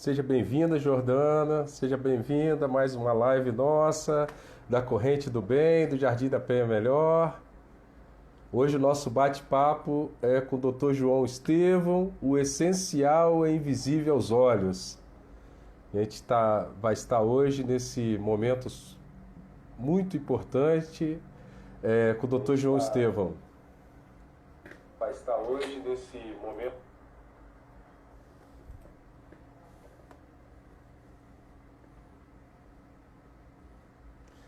Seja bem-vinda, Jordana. Seja bem-vinda a mais uma live nossa da Corrente do Bem, do Jardim da Penha Melhor. Hoje o nosso bate-papo é com o Dr. João Estevão, o essencial é invisível aos olhos. A gente vai estar hoje nesse momento muito importante com o Dr. João Estevão. Vai estar hoje nesse momento.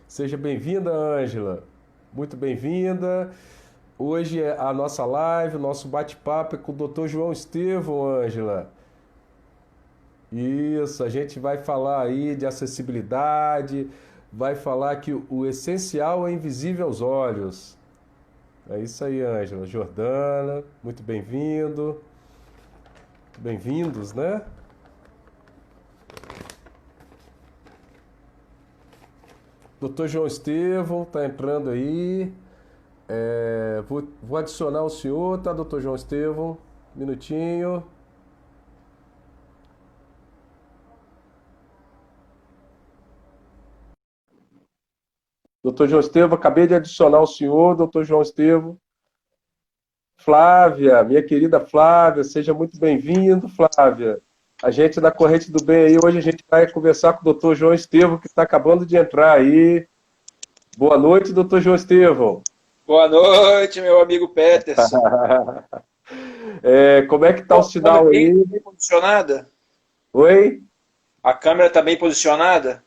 Seja bem-vinda, Ângela. Muito bem-vinda. Hoje é a nossa live, o nosso bate-papo é com o Dr. João Estevão, Ângela. Isso, a gente vai falar aí de acessibilidade, vai falar que o essencial é invisível aos olhos. É isso aí, Ângela. Jordana, muito bem-vindo. Bem-vindos, né? Dr. João Estevão está entrando aí. Vou adicionar o senhor, tá, Dr. João Estevão? Minutinho. Dr. João Estevão, acabei de adicionar o senhor, Dr. João Estevão. Flávia, minha querida Flávia, seja muito bem-vindo, Flávia. A gente da Corrente do Bem aí, hoje a gente vai conversar com o Dr. João Estevão, que está acabando de entrar aí. Boa noite, Dr. João Estevão. Boa noite, meu amigo Peterson. Como é que tá o sinal aí? Bem posicionada? Oi? A câmera está bem posicionada?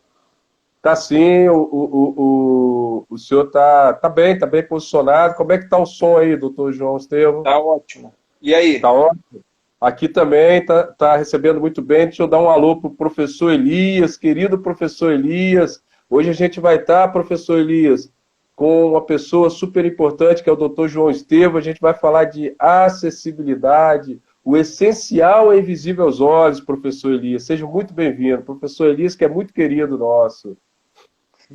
Tá sim, o senhor tá bem posicionado. Como é que tá o som aí, doutor João Estevão? Tá ótimo. E aí? Tá ótimo. Aqui também tá recebendo muito bem. Deixa eu dar um alô pro professor Elias, querido professor Elias. Hoje a gente vai estar, professor Elias, com uma pessoa super importante, que é o doutor João Estevão. A gente vai falar de acessibilidade. O essencial é invisível aos olhos, professor Elias. Seja muito bem-vindo. Professor Elias, que é muito querido nosso.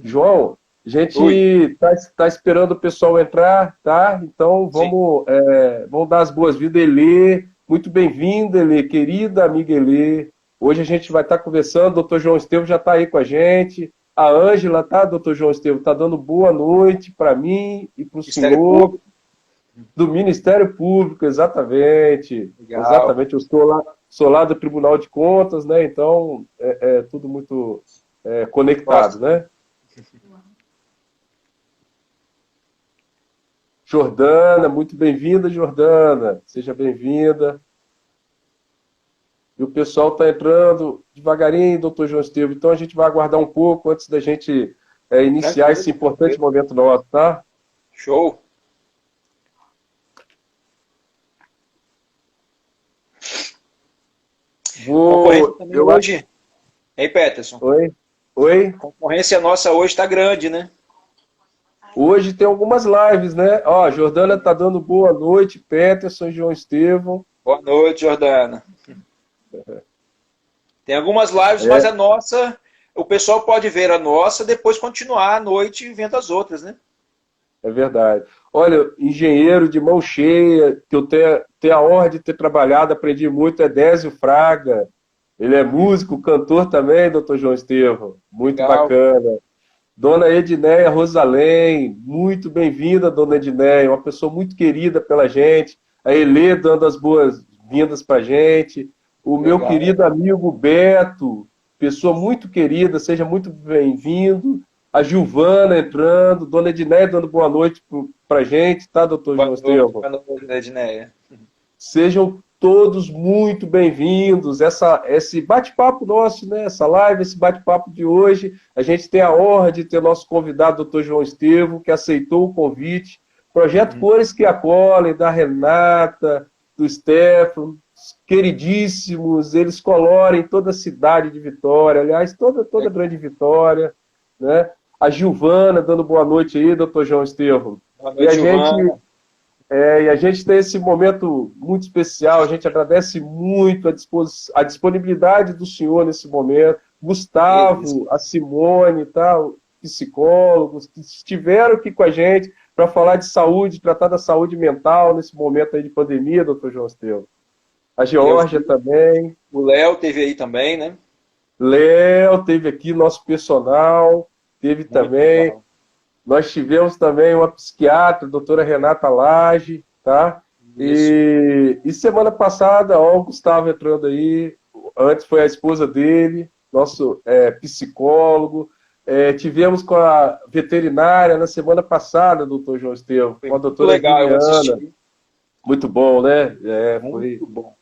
João, a gente tá esperando o pessoal entrar, tá? Então vamos dar as boas-vindas, Elê. Muito bem-vinda, Elê, querida amiga Elê. Hoje a gente vai estar conversando, o doutor João Estevão já está aí com a gente. A Ângela, tá, doutor João Estevão? Está dando boa noite para mim e para o senhor. Do Ministério Público, exatamente. Legal. Exatamente, eu sou lá do Tribunal de Contas, né? Então é tudo muito conectado, né? Jordana, muito bem-vinda, Jordana. Seja bem-vinda. E o pessoal está entrando devagarinho, doutor João Estevão. Então a gente vai aguardar um pouco antes da gente iniciar esse importante momento nosso, tá? Show. Hoje. Hein, Peterson? Oi? A concorrência nossa hoje está grande, né? Hoje tem algumas lives, né? Ó, a Jordana tá dando boa noite, Peterson e João Estevão. Boa noite, Jordana. Tem algumas lives, mas a nossa, o pessoal pode ver a nossa, depois continuar à noite vendo as outras, né? É verdade. Olha, engenheiro de mão cheia, que eu tenho a honra de ter trabalhado, aprendi muito, é Désio Fraga. Ele é músico, cantor também, doutor João Estevão. Muito Legal. bacana. Dona Edneia Rosalém, muito bem-vinda, dona Edneia, uma pessoa muito querida pela gente. A Elê dando as boas-vindas para a gente. O Legal. Meu querido amigo Beto, pessoa muito querida, seja muito bem-vindo. A Gilvana entrando, dona Edneia dando boa noite para a gente, tá, doutor João Estevão? Boa noite, Edneia. Sejam todos muito bem-vindos. Esse bate-papo nosso, né? Essa live, esse bate-papo de hoje, a gente tem a honra de ter nosso convidado, Dr. João Estevão, que aceitou o convite. Projeto Cores que Acolhem, da Renata, do Stefano, queridíssimos, eles colorem toda a cidade de Vitória, aliás, toda a grande Vitória, né? A Gilvana dando boa noite aí, Dr. João Estevão. Boa noite, Gilvana. E a gente tem esse momento muito especial, a gente agradece muito a disponibilidade do senhor nesse momento, Gustavo, a Simone, tá, psicólogos, que estiveram aqui com a gente para falar de saúde, tratar da saúde mental nesse momento aí de pandemia, doutor João Estevão. A Geórgia também. O Léo teve aí também, né? Léo teve aqui, nosso personal, teve Muito também. legal. Nós tivemos também uma psiquiatra, a doutora Renata Lage, tá? Isso. E semana passada, ó, o Gustavo entrando aí, antes foi a esposa dele, nosso psicólogo. Tivemos com a veterinária na semana passada, doutor João Estevam, Foi com a muito doutora legal, eu Juliana. assisti. Muito bom, né? Muito bom.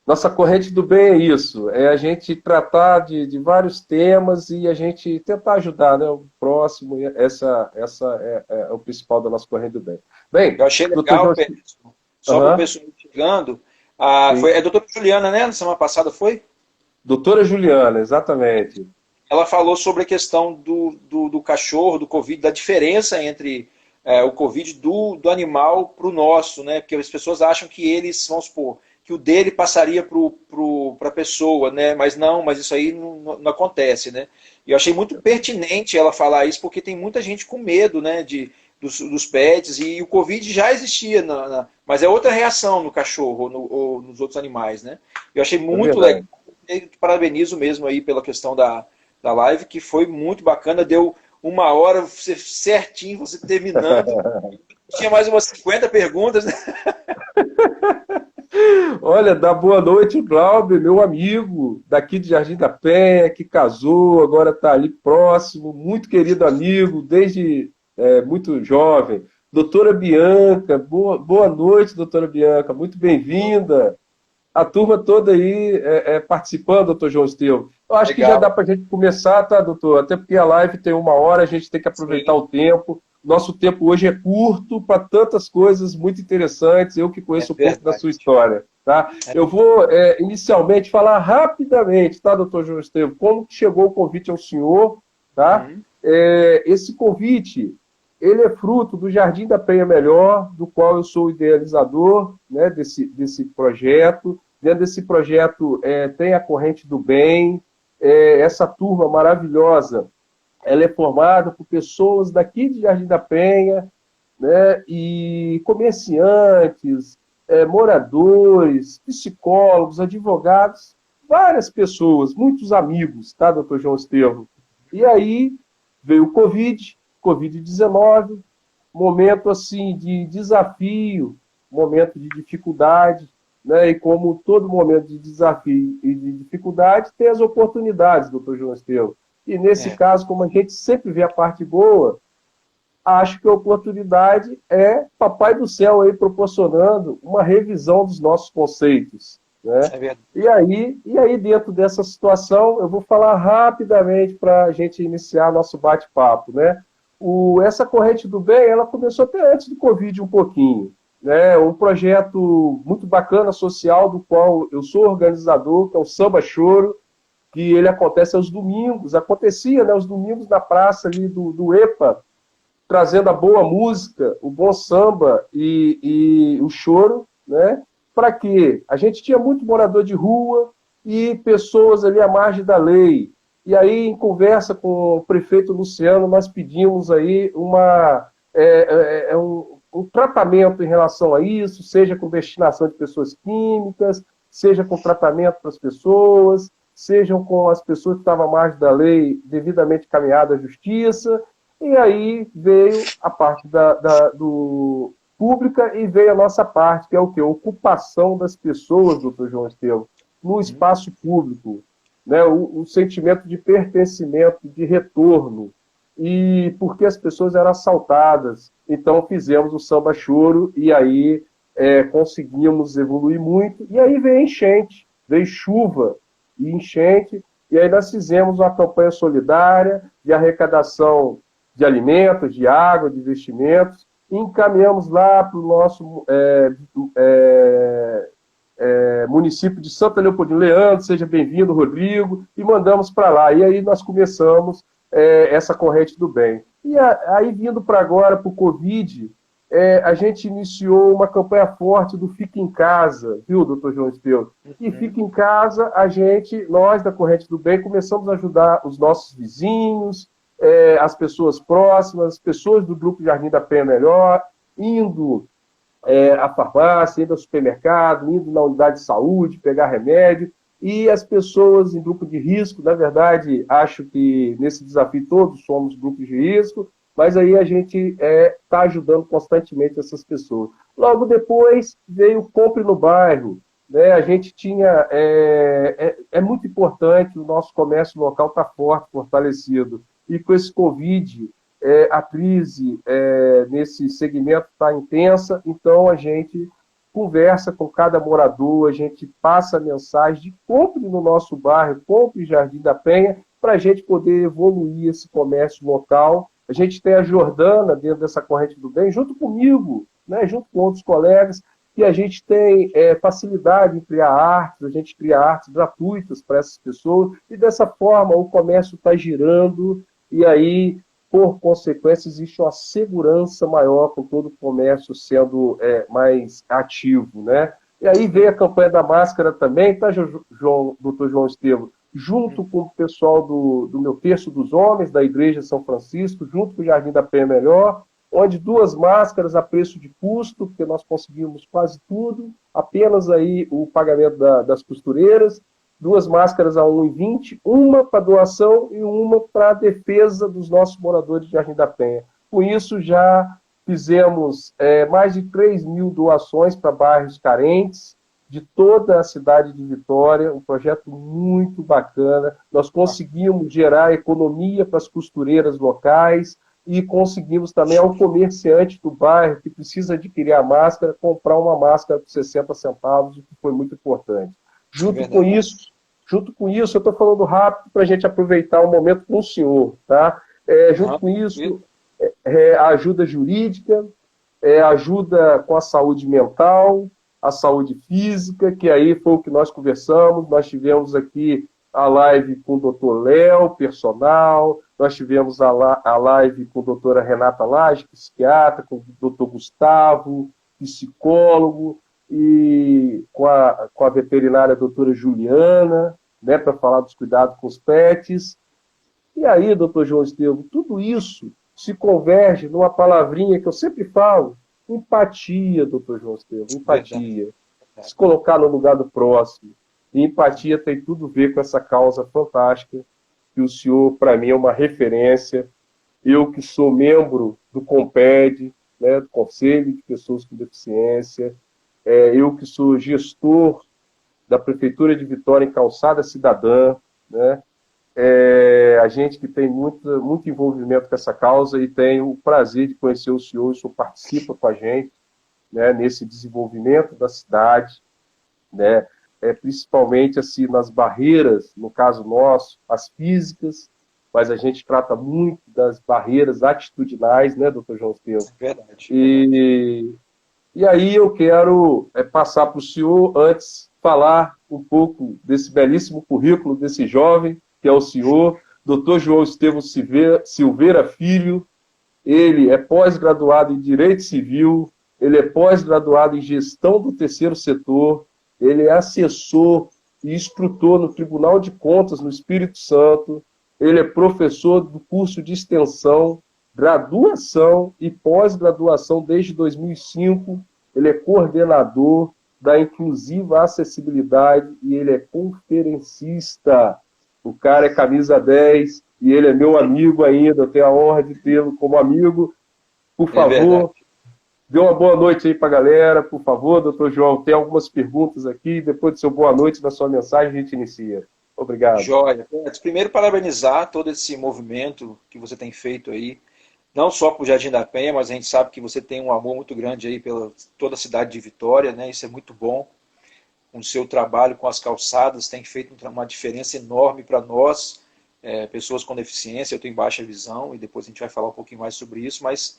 Nossa corrente do bem é isso, é a gente tratar de vários temas e a gente tentar ajudar, né, o próximo, e essa é o principal da nossa corrente do bem. Bem, Eu achei doutor legal, João... Pedro, só para o pessoal chegando, Sim. a doutora Juliana, né? Na semana passada foi? Doutora Juliana, exatamente. Ela falou sobre a questão do cachorro, do Covid, da diferença entre o Covid do animal para o nosso, né? Porque as pessoas acham que eles, vamos supor, que o dele passaria para a pessoa, né? Mas não, mas isso aí não acontece, né? E eu achei muito pertinente ela falar isso, porque tem muita gente com medo, né? Dos pets, e o Covid já existia, mas é outra reação no cachorro ou nos outros animais, né? Eu achei muito legal. Parabenizo mesmo aí pela questão da live, que foi muito bacana, deu 1 hora você, certinho, você terminando. Tinha mais umas 50 perguntas, né? Olha, dá boa noite, Glauber, meu amigo, daqui de Jardim da Penha, que casou, agora está ali próximo, muito querido amigo, desde muito jovem. Doutora Bianca, boa noite, doutora Bianca, muito bem-vinda. A turma toda aí participando, doutor João Estevam. Eu acho que já dá para a gente começar, tá, doutor? Até porque a live tem 1 hora, a gente tem que aproveitar o tempo. Nosso tempo hoje é curto para tantas coisas muito interessantes, eu que conheço um pouco da sua história. Tá? Eu vou, inicialmente, falar rapidamente, tá, doutor João Estevam, como que chegou o convite ao senhor. Tá? Esse convite, ele é fruto do Jardim da Penha Melhor, do qual eu sou o idealizador, né, desse projeto. Dentro desse projeto tem a Corrente do Bem, essa turma maravilhosa, ela é formada por pessoas daqui de Jardim da Penha, né, e comerciantes, moradores, psicólogos, advogados, várias pessoas, muitos amigos, tá, doutor João Estevam? E aí veio o Covid-19, momento assim de desafio, momento de dificuldade, né? E como todo momento de desafio e de dificuldade, tem as oportunidades, doutor João Estevam. E nesse caso, como a gente sempre vê a parte boa, acho que a oportunidade é Papai do Céu aí proporcionando uma revisão dos nossos conceitos. Né? E aí, dentro dessa situação, eu vou falar rapidamente para a gente iniciar nosso bate-papo. Né? Essa corrente do bem, ela começou até antes do Covid um pouquinho. Né? Um projeto muito bacana, social, do qual eu sou organizador, que é o Samba Choro, que ele acontece aos domingos, acontecia, né, aos domingos na praça ali do EPA, trazendo a boa música, o bom samba e o choro, né? Para quê? A gente tinha muito morador de rua e pessoas ali à margem da lei. E aí, em conversa com o prefeito Luciano, nós pedimos aí um tratamento em relação a isso, seja com destinação de pessoas químicas, seja com tratamento para as pessoas, sejam com as pessoas que estavam à margem da lei devidamente caminhadas à justiça. E aí veio a parte do pública e veio a nossa parte, que é o quê? A ocupação das pessoas, doutor João Estevam, no espaço público, né? O sentimento de pertencimento, de retorno, e porque as pessoas eram assaltadas. Então fizemos o Samba Choro e aí conseguimos evoluir muito. E aí veio enchente, veio chuva e enchente, e aí nós fizemos uma campanha solidária de arrecadação de alimentos, de água, de investimentos, e encaminhamos lá para o nosso município de Santa Leopoldina. Leandro, seja bem-vindo, Rodrigo, e mandamos para lá. E aí nós começamos essa corrente do bem. E aí, vindo para agora, para o Covid, a gente iniciou uma campanha forte do Fica em Casa, viu, doutor João Estevam? E Fica em Casa, nós da Corrente do Bem, começamos a ajudar os nossos vizinhos, as pessoas próximas, as pessoas do Grupo Jardim da Penha Melhor, indo à farmácia, indo ao supermercado, indo na unidade de saúde, pegar remédio. E as pessoas em grupo de risco, na verdade, acho que nesse desafio todos somos grupos de risco, mas aí a gente está ajudando constantemente essas pessoas. Logo depois veio o Compre no Bairro, né? A gente tinha. É muito importante, o nosso comércio local está forte, fortalecido. E com esse Covid, a crise nesse segmento está intensa, então a gente conversa com cada morador, a gente passa a mensagem de compre no nosso bairro, compre em Jardim da Penha, para a gente poder evoluir esse comércio local. A gente tem a Jordana dentro dessa corrente do bem, junto comigo, né, junto com outros colegas, e a gente tem facilidade em criar artes, a gente cria artes gratuitas para essas pessoas, e dessa forma o comércio está girando, e aí, por consequência, existe uma segurança maior com todo o comércio sendo mais ativo, né? E aí veio a campanha da máscara também, tá, doutor João Estevam? Junto com o pessoal do meu Terço dos Homens, da Igreja São Francisco, junto com o Jardim da Penha Melhor, onde 2 máscaras a preço de custo, porque nós conseguimos quase tudo, apenas aí o pagamento das costureiras, 2 máscaras a 1,20, uma para doação e uma para a defesa dos nossos moradores de Jardim da Penha. Com isso, já fizemos mais de 3.000 doações para bairros carentes de toda a cidade de Vitória, um projeto muito bacana. Nós conseguimos gerar economia para as costureiras locais e conseguimos também ao comerciante do bairro que precisa adquirir a máscara, comprar uma máscara por 60 centavos, o que foi muito importante. Junto com isso, eu estou falando rápido para a gente aproveitar o momento com o senhor, tá? Junto com isso, a ajuda jurídica, ajuda com a saúde mental, a saúde física, que aí foi o que nós conversamos. Nós tivemos aqui a live com o doutor Léo, personal, nós tivemos a live com a doutora Renata Lage, psiquiatra, com o doutor Gustavo, psicólogo, e com a veterinária doutora Juliana, né, para falar dos cuidados com os pets. E aí, doutor João Estevam, tudo isso se converge numa palavrinha que eu sempre falo, empatia, doutor João Estevam, empatia. Se colocar no lugar do próximo. E empatia tem tudo a ver com essa causa fantástica, que o senhor, para mim, é uma referência. Eu que sou membro do COMPED, né, do Conselho de Pessoas com Deficiência, eu que sou gestor da Prefeitura de Vitória em Calçada Cidadã, né, a gente que tem muito envolvimento com essa causa e tem o prazer de conhecer o senhor, o senhor participa com a gente, né, nesse desenvolvimento da cidade, né, principalmente assim, nas barreiras, no caso nosso, as físicas, mas a gente trata muito das barreiras atitudinais, né, doutor João Estevam? Verdade. E aí eu quero passar para o senhor, antes, falar um pouco desse belíssimo currículo desse jovem, que é o senhor, doutor João Estevam Silveira Filho. Ele é pós-graduado em Direito Civil, ele é pós-graduado em Gestão do Terceiro Setor, ele é assessor e instrutor no Tribunal de Contas no Espírito Santo, ele é professor do curso de extensão, graduação e pós-graduação desde 2005, ele é coordenador da Inclusiva Acessibilidade e ele é conferencista. O cara é camisa 10 e ele é meu amigo ainda, eu tenho a honra de tê-lo como amigo. Por favor, dê uma boa noite aí para a galera, por favor, doutor João. Tem algumas perguntas aqui, depois do seu boa noite, na sua mensagem, a gente inicia. Obrigado. Joia. Primeiro, parabenizar todo esse movimento que você tem feito aí, não só para o Jardim da Penha, mas a gente sabe que você tem um amor muito grande aí pela toda a cidade de Vitória, né? Isso é muito bom. Com o seu trabalho com as calçadas, tem feito uma diferença enorme para nós, pessoas com deficiência. Eu tenho baixa visão e depois a gente vai falar um pouquinho mais sobre isso, mas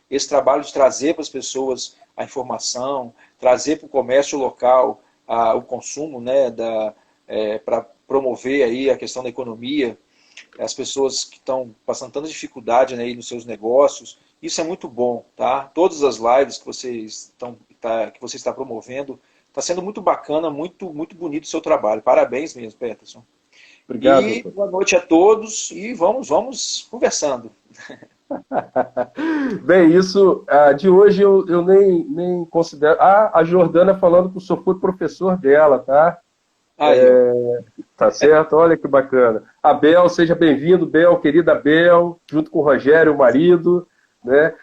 esse trabalho de trazer para as pessoas a informação, trazer para o comércio local o consumo, né, para promover aí a questão da economia, as pessoas que estão passando tanta dificuldade, né, aí nos seus negócios, isso é muito bom, tá? Todas as lives que você está promovendo, está sendo muito bacana, muito bonito o seu trabalho. Parabéns mesmo, Peterson. Obrigado. E boa noite a todos e vamos conversando. Bem, isso de hoje eu nem considero. Ah, a Jordana falando que o senhor foi professor dela, tá? Aí, ó. Tá certo? Olha que bacana. A Bel, seja bem-vindo, Bel, querida Bel, junto com o Rogério, o marido, né?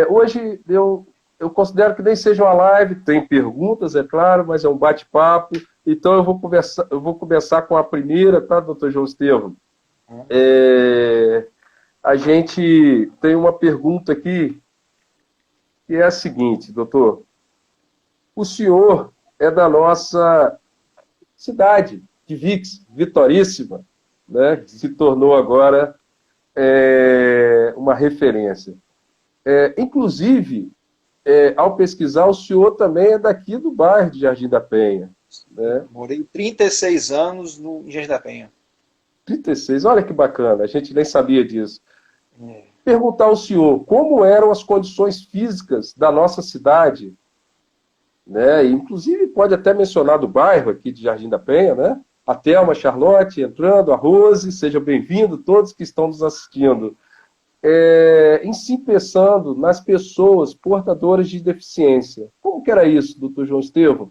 Hoje eu considero que nem seja uma live, tem perguntas, é claro, mas é um bate-papo. Então eu vou começar com a primeira, tá, doutor João Estevam? É, a gente tem uma pergunta aqui que é a seguinte, doutor. O senhor é da nossa cidade de Vix, Vitoríssima, né, que se tornou agora uma referência. Inclusive, ao pesquisar, o senhor também é daqui do bairro de Jardim da Penha. Né? Morei 36 anos em Jardim da Penha. 36, olha que bacana, a gente nem sabia disso. É. Perguntar ao senhor como eram as condições físicas da nossa cidade, né? Inclusive pode até mencionar do bairro aqui de Jardim da Penha, né? A Thelma, a Charlotte entrando, a Rose, sejam bem-vindos todos que estão nos assistindo. Em se pensando nas pessoas portadoras de deficiência. Como que era isso, doutor João Estevam?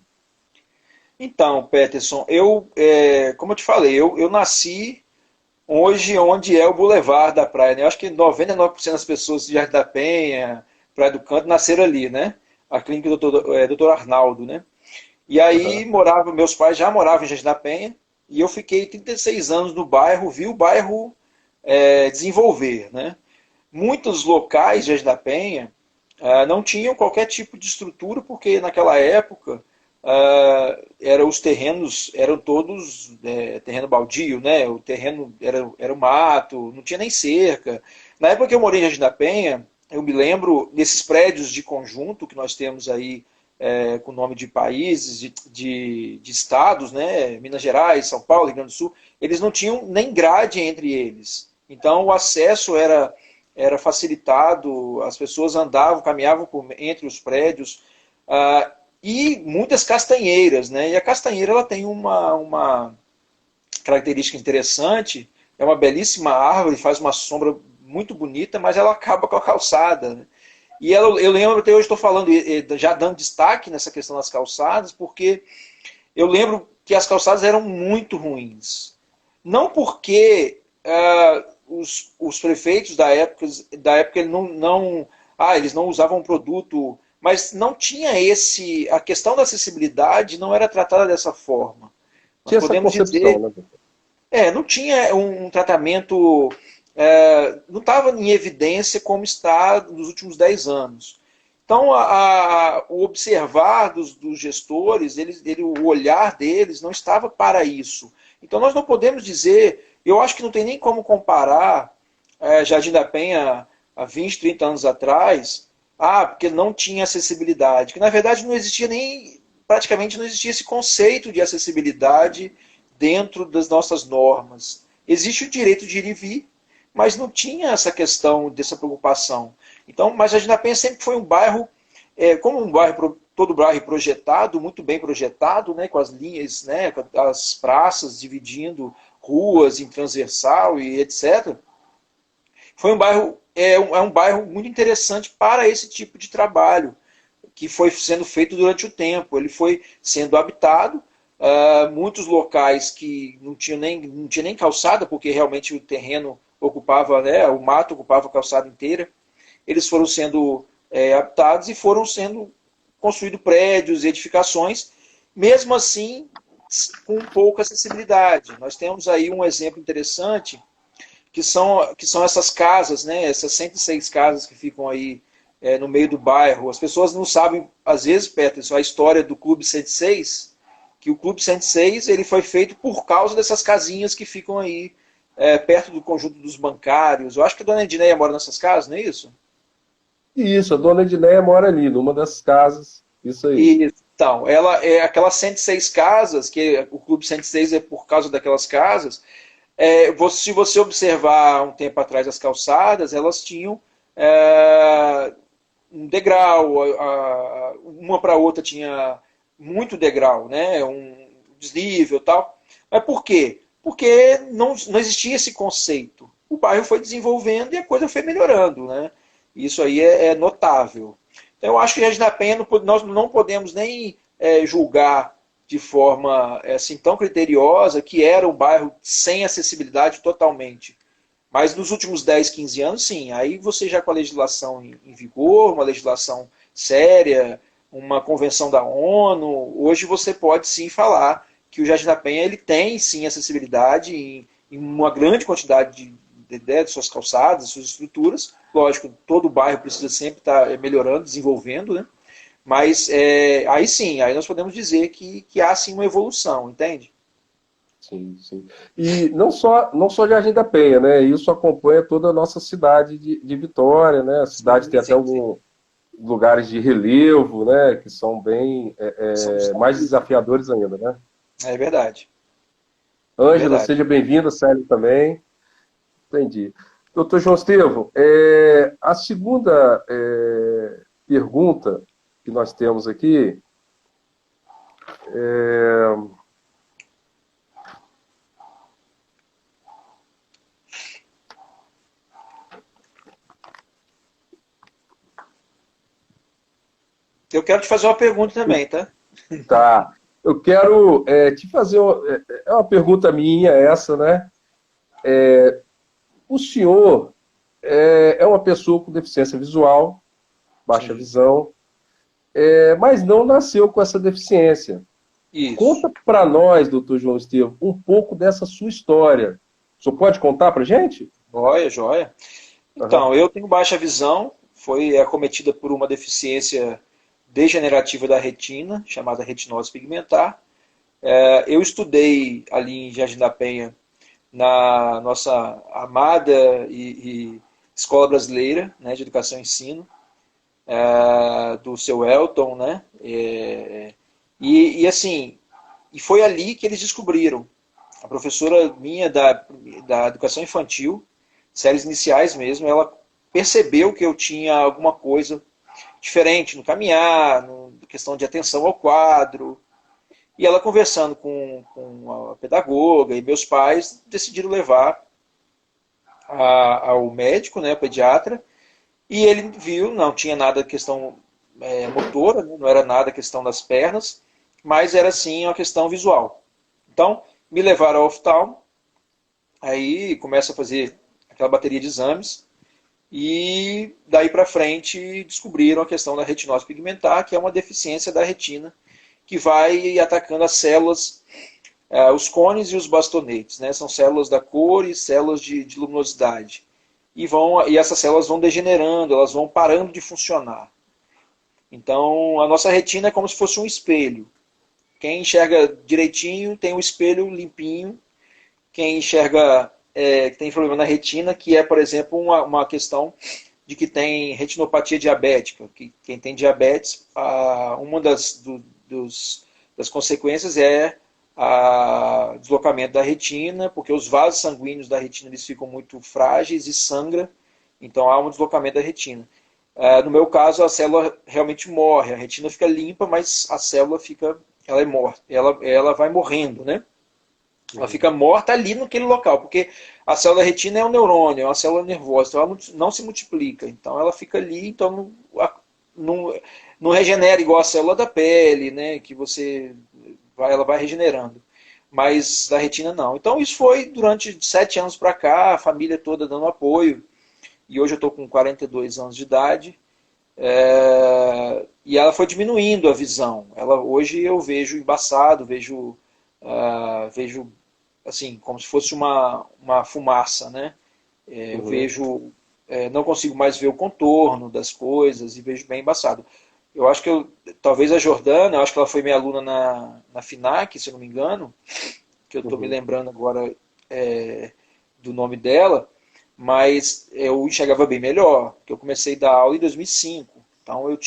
Então, Peterson, como eu te falei, eu nasci hoje onde é o Boulevard da Praia, né? Eu acho que 99% das pessoas de Jardim da Penha, Praia do Canto, nasceram ali, né? A clínica do Dr. Arnaldo, né? E aí Uhum. meus pais já moravam em Jardim da Penha, e eu fiquei 36 anos no bairro, vi o bairro desenvolver, né? Muitos locais de Jardim da Penha não tinham qualquer tipo de estrutura, porque naquela época os terrenos eram todos terreno baldio, né? O terreno era o mato, não tinha nem cerca. Na época que eu morei em Jardim da Penha, eu me lembro desses prédios de conjunto que nós temos aí com nome de países, de estados, né? Minas Gerais, São Paulo, Rio Grande do Sul, eles não tinham nem grade entre eles. Então o acesso era facilitado, as pessoas andavam, caminhavam entre os prédios, e muitas castanheiras, né? E a castanheira ela tem uma característica interessante, é uma belíssima árvore, faz uma sombra muito bonita, mas ela acaba com a calçada, né? E eu lembro, até hoje estou falando, já dando destaque nessa questão das calçadas, porque eu lembro que as calçadas eram muito ruins. Não porque os prefeitos da época eles não usavam produto, mas não tinha a questão da acessibilidade não era tratada dessa forma. Nós Tinha essa podemos concepção, dizer, né? não tinha um tratamento, não estava em evidência como está nos últimos 10 anos. Então, o observar dos gestores, o olhar deles não estava para isso. Então, nós não podemos dizer, eu acho que não tem nem como comparar Jardim da Penha há 20, 30 anos atrás, porque não tinha acessibilidade. Que, na verdade, não existia praticamente não existia esse conceito de acessibilidade dentro das nossas normas. Existe o direito de ir e vir, mas não tinha essa questão dessa preocupação. Então, mas Jardim da Penha sempre foi um bairro, como um bairro, todo bairro projetado, muito bem projetado, né, com as linhas, né, com as praças dividindo ruas em transversal e etc. Foi um bairro, um bairro muito interessante para esse tipo de trabalho, que foi sendo feito durante o tempo. Ele foi sendo habitado, muitos locais que não tinha nem calçada, porque realmente o terreno ocupava, né, o mato ocupava a calçada inteira. Eles foram sendo habitados e foram sendo construídos prédios e edificações, mesmo assim com pouca acessibilidade. Nós temos aí um exemplo interessante, que são essas casas, né, essas 106 casas que ficam aí no meio do bairro. As pessoas não sabem, às vezes, Peterson, a história do Clube 106, que o Clube 106 ele foi feito por causa dessas casinhas que ficam aí perto do conjunto dos bancários. Eu acho que a dona Edneia mora nessas casas, não é isso? Isso, a dona Edneia mora ali, numa das casas. Isso aí. E, então, ela é aquelas 106 casas, que o Clube 106 é por causa daquelas casas. Se você observar um tempo atrás as calçadas, elas tinham um degrau, uma para outra tinha muito degrau, né? Um desnível e tal. Mas por quê? Porque não existia esse conceito. o bairro foi desenvolvendo e a coisa foi melhorando, né? Isso aí é notável. Então, eu acho que Jardim da Penha, nós não podemos nem julgar de forma assim tão criteriosa que era um bairro sem acessibilidade totalmente. Mas nos últimos 10, 15 anos, sim. Aí você já com a legislação em vigor, uma legislação séria, uma convenção da ONU, hoje você pode sim falar que o Jardim da Penha ele tem sim acessibilidade em uma grande quantidade de suas calçadas, de suas estruturas. Lógico, todo bairro precisa sempre estar melhorando, desenvolvendo, né? Mas aí sim, aí nós podemos dizer que há sim uma evolução, entende? Sim, sim. E não só Jardim da Penha, né? Isso acompanha toda a nossa cidade de Vitória, né? A cidade Sim, tem até sim, sim. alguns lugares de relevo, né? Que são bem São mais desafios. desafiadores ainda, né? É verdade, é Ângela, verdade. seja bem-vinda, Célio também. Entendi. Doutor João Estevam, a segunda pergunta que nós temos aqui, Eu quero te fazer uma pergunta também, tá? tá? Eu quero te fazer uma pergunta minha essa, né? O senhor é uma pessoa com deficiência visual, baixa Sim. visão, mas não nasceu com essa deficiência. Isso. Conta para nós, doutor João Estevam, um pouco dessa sua história. O senhor pode contar para gente? Joia, joia. Aham. Então, eu tenho baixa visão, foi acometida por uma deficiência degenerativa da retina, chamada retinose pigmentar. Eu estudei ali em Jardim da Penha, na nossa amada e Escola Brasileira, né, de Educação e Ensino, do seu Elton, né? Assim, e foi ali que eles descobriram. A professora minha da educação infantil, séries iniciais mesmo, ela percebeu que eu tinha alguma coisa diferente no caminhar, na questão de atenção ao quadro. E ela conversando com a pedagoga e meus pais, decidiram levar ao médico, né, pediatra, e ele viu, não tinha nada questão motora, né, não era nada questão das pernas, mas era sim uma questão visual. Então, me levaram ao oftalmo, aí começa a fazer aquela bateria de exames, e daí para frente descobriram a questão da retinose pigmentar, que é uma deficiência da retina, que vai atacando as células, os cones e os bastonetes, né? São células da cor e células de luminosidade. E essas células vão degenerando, elas vão parando de funcionar. Então, a nossa retina é como se fosse um espelho. Quem enxerga direitinho tem o espelho limpinho. Quem enxerga que tem problema na retina, que é, por exemplo, uma questão de que tem retinopatia diabética. Que quem tem diabetes, uma das consequências é o deslocamento da retina, porque os vasos sanguíneos da retina eles ficam muito frágeis e sangra, então há um deslocamento da retina. No meu caso, a célula realmente morre, a retina fica limpa, mas a célula ela é morta, ela vai morrendo, né? Ela fica morta ali naquele local, porque a célula retina é um neurônio, é uma célula nervosa, então ela não se multiplica. Então ela fica ali, então não, não regenera igual a célula da pele, né? Que ela vai regenerando. Mas da retina não. Então isso foi durante 7 anos para cá, a família toda dando apoio. E hoje eu estou com 42 anos de idade. E ela foi diminuindo a visão. Hoje eu vejo embaçado, vejo assim, como se fosse uma fumaça, né? Eu Uhum. vejo, não consigo mais ver o contorno das coisas e vejo bem embaçado. Eu acho que talvez a Jordana, eu acho que ela foi minha aluna na FINAC, se eu não me engano, que eu estou me Uhum. lembrando agora do nome dela, mas eu enxergava bem melhor, porque eu comecei a dar aula em 2005. Então eu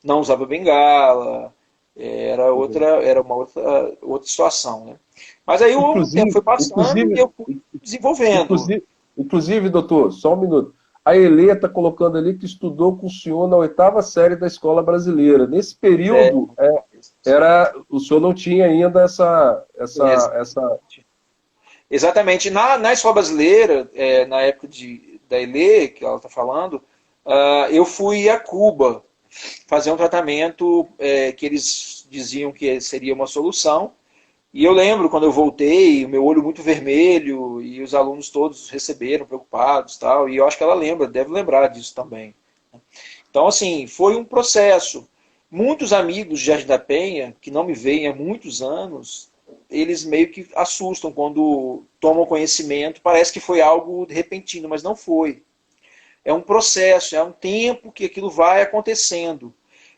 não usava bengala, Uhum. era uma outra situação, né? Mas aí o tempo Inclusive, foi passando e inclusive, eu fui desenvolvendo. inclusive, doutor, só um minuto. A Elê está colocando ali que estudou com o senhor na oitava série da escola brasileira. Nesse É, período, o senhor não tinha ainda essa. exatamente. Exatamente. Na escola brasileira, na época da ELE, que ela está falando, eu fui a Cuba fazer um tratamento que eles diziam que seria uma solução. E eu lembro quando eu voltei, o meu olho muito vermelho, e os alunos todos receberam, preocupados e tal. E eu acho que ela lembra, deve lembrar disso também. Então, assim, foi um processo. Muitos amigos de Jardim da Penha, que não me veem há muitos anos, eles meio que assustam quando tomam conhecimento. Parece que foi algo repentino, mas não foi. É um processo, é um tempo que aquilo vai acontecendo.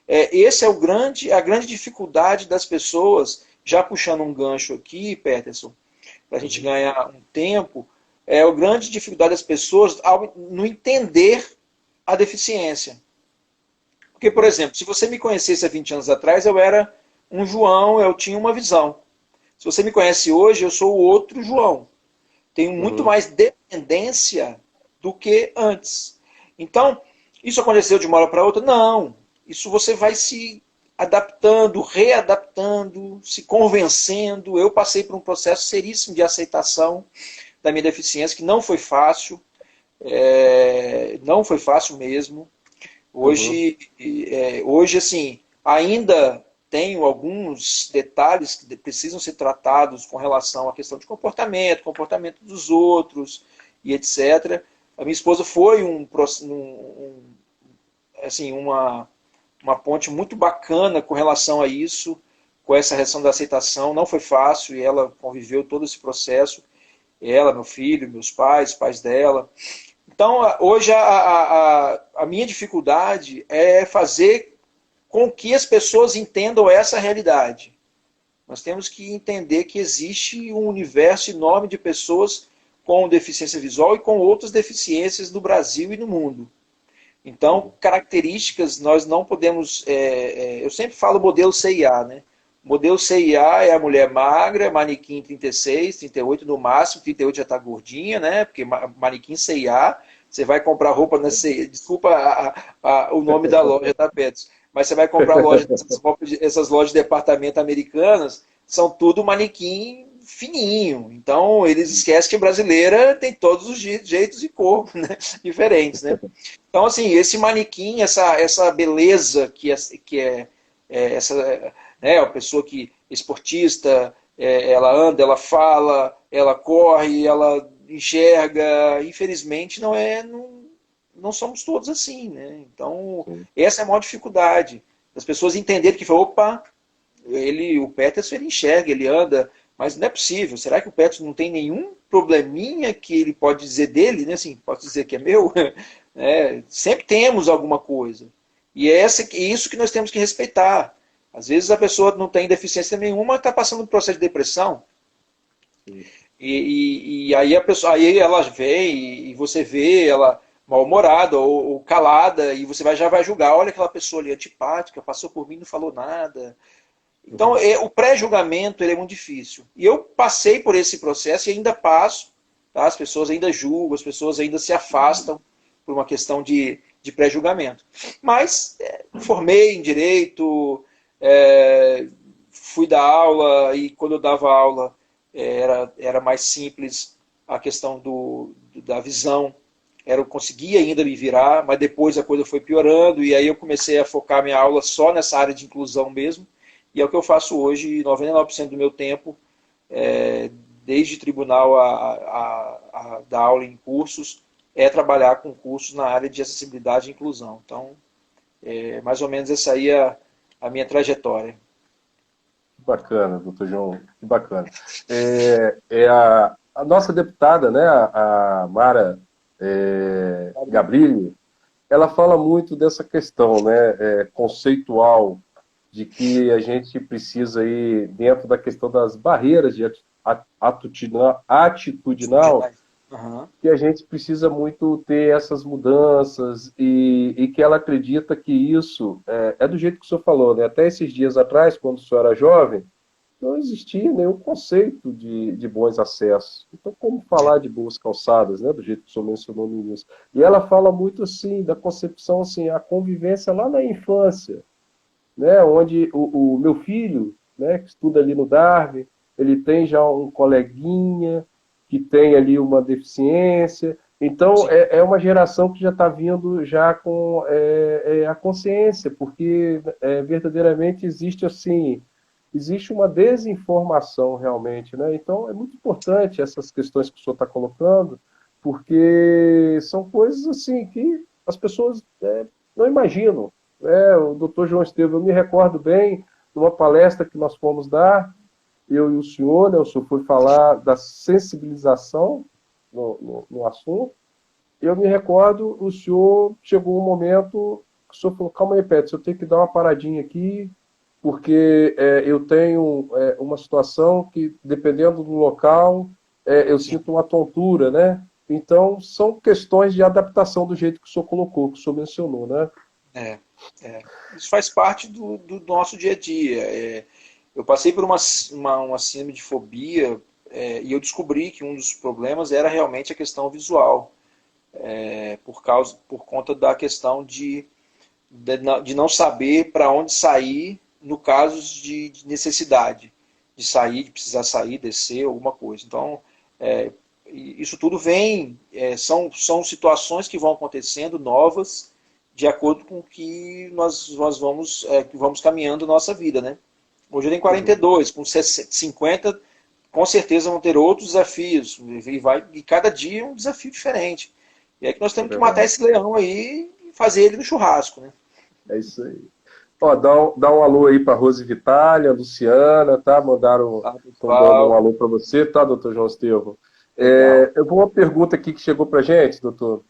Esse é a grande dificuldade das pessoas, já puxando um gancho aqui, Peterson, para a gente ganhar um tempo, a grande dificuldade das pessoas no entender a deficiência. Porque, por exemplo, se você me conhecesse há 20 anos atrás, eu era um João, eu tinha uma visão. Se você me conhece hoje, eu sou o outro João. Tenho muito mais dependência do que antes. Então, isso aconteceu de uma hora para outra? Não. Isso você vai se adaptando, readaptando, se convencendo. Eu passei por um processo seríssimo de aceitação da minha deficiência, que não foi fácil. Não foi fácil mesmo. Hoje, assim, ainda tenho alguns detalhes que precisam ser tratados com relação à questão de comportamento dos outros e etc. A minha esposa foi assim, uma ponte muito bacana com relação a isso, com essa reação da aceitação. Não foi fácil e ela conviveu todo esse processo. Ela, meu filho, meus pais, pais dela. Então, hoje, a minha dificuldade é fazer com que as pessoas entendam essa realidade. Nós temos que entender que existe um universo enorme de pessoas com deficiência visual e com outras deficiências no Brasil e no mundo. Então, características, nós não podemos... eu sempre falo modelo CIA, né? O modelo CIA é a mulher magra, manequim 36, 38 no máximo, 38 já está gordinha, né? Porque manequim CIA, você vai comprar roupa na CIA, desculpa o nome da loja, tá, Petros? Mas você vai comprar essas lojas de departamento americanas, são tudo manequim fininho. Então, eles esquecem que brasileira tem todos os jeitos e corpo, né? Diferentes, né? Então, assim, esse manequim, essa beleza que é essa... Né, a pessoa que esportista, ela anda, ela fala, ela corre, ela enxerga. Infelizmente, não somos todos assim. Né? Então, essa é a maior dificuldade. As pessoas entenderem que, opa, o Peterson ele enxerga, ele anda, mas não é possível. Será que o Peterson não tem nenhum probleminha que ele pode dizer dele? Né? Assim, pode dizer que é meu? Sempre temos alguma coisa. E é isso que nós temos que respeitar. Às vezes a pessoa não tem deficiência nenhuma, está passando por um processo de depressão. E aí aí ela vem e você vê ela mal-humorada ou calada e você já vai julgar. Olha aquela pessoa ali antipática, passou por mim e não falou nada. Então o pré-julgamento ele é muito difícil. E eu passei por esse processo e ainda passo. Tá? As pessoas ainda julgam, as pessoas ainda se afastam por uma questão de pré-julgamento. Mas formei em Direito... fui dar aula e quando eu dava aula era mais simples a questão da visão. Eu conseguia ainda me virar, mas depois a coisa foi piorando e aí eu comecei a focar minha aula só nessa área de inclusão mesmo. E é o que eu faço hoje, 99% do meu tempo, desde tribunal a dar aula em cursos, trabalhar com cursos na área de acessibilidade e inclusão. Então, mais ou menos essa aí é a minha trajetória. Que bacana, doutor João, que bacana. A nossa deputada, né, a Mara Gabrilli, ela fala muito dessa questão, né, conceitual, de que a gente precisa ir dentro da questão das barreiras de atitudinal, que a gente precisa muito ter essas mudanças e que ela acredita que isso é do jeito que o senhor falou, né? Até esses dias atrás, quando o senhor era jovem, não existia nenhum conceito de bons acessos. Então, como falar de boas calçadas, né? Do jeito que o senhor mencionou no início. E ela fala muito, assim, da concepção, assim, a convivência lá na infância, né? Onde o meu filho, né, que estuda ali no Darwin, ele tem já um coleguinha que tem ali uma deficiência. Então, é uma geração que já está vindo já com a consciência, porque verdadeiramente existe assim, existe uma desinformação realmente, né? Então, é muito importante essas questões que o senhor está colocando, porque são coisas assim que as pessoas não imaginam. O doutor João Estevam, eu me recordo bem de uma palestra que nós fomos dar, eu e o senhor, né? O senhor foi falar da sensibilização no assunto. Eu me recordo, o senhor chegou um momento, o senhor falou, calma aí, Petros, eu tenho que dar uma paradinha aqui, porque eu tenho uma situação que, dependendo do local, eu sinto uma tontura, né? Então, são questões de adaptação do jeito que o senhor colocou, que o senhor mencionou, né? Isso faz parte do nosso dia a dia. Eu passei por uma síndrome de fobia e eu descobri que um dos problemas era realmente a questão visual. Por conta da questão de não saber para onde sair no caso de necessidade, de sair, de precisar sair, descer, alguma coisa. Então, isso tudo vem, são situações que vão acontecendo novas, de acordo com que nós vamos caminhando a nossa vida, né? Hoje eu tenho 42, com 50, com certeza vão ter outros desafios, e cada dia é um desafio diferente. E é que nós temos que matar esse leão aí e fazer ele no churrasco, né? É isso aí. Ó, dá um alô aí para Rose Vitália, Luciana, tá? Mandaram dando um alô para você, tá, doutor João Estevam? Eu vou uma pergunta aqui que chegou para gente, doutor.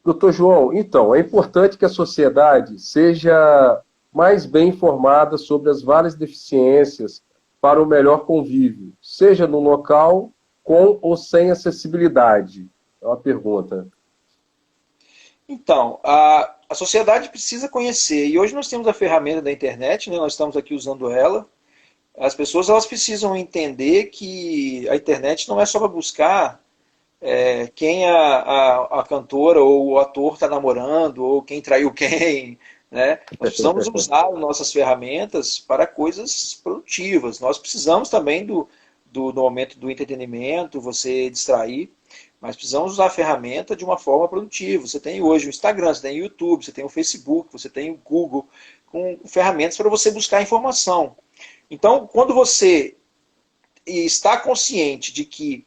Doutor João, então, é importante que a sociedade seja mais bem informada sobre as várias deficiências para o melhor convívio, seja no local com ou sem acessibilidade. É uma pergunta. Então, a sociedade precisa conhecer, e hoje nós temos a ferramenta da internet, né, nós estamos aqui usando ela. As pessoas elas precisam entender que a internet não é só para buscar quem a cantora ou o ator está namorando, ou quem traiu quem. Né? Nós precisamos usar nossas ferramentas para coisas produtivas. Nós precisamos também do momento do entretenimento, você distrair, mas precisamos usar a ferramenta de uma forma produtiva. Você tem hoje o Instagram, você tem o YouTube, você tem o Facebook, você tem o Google, com ferramentas para você buscar informação. Então, quando você está consciente de que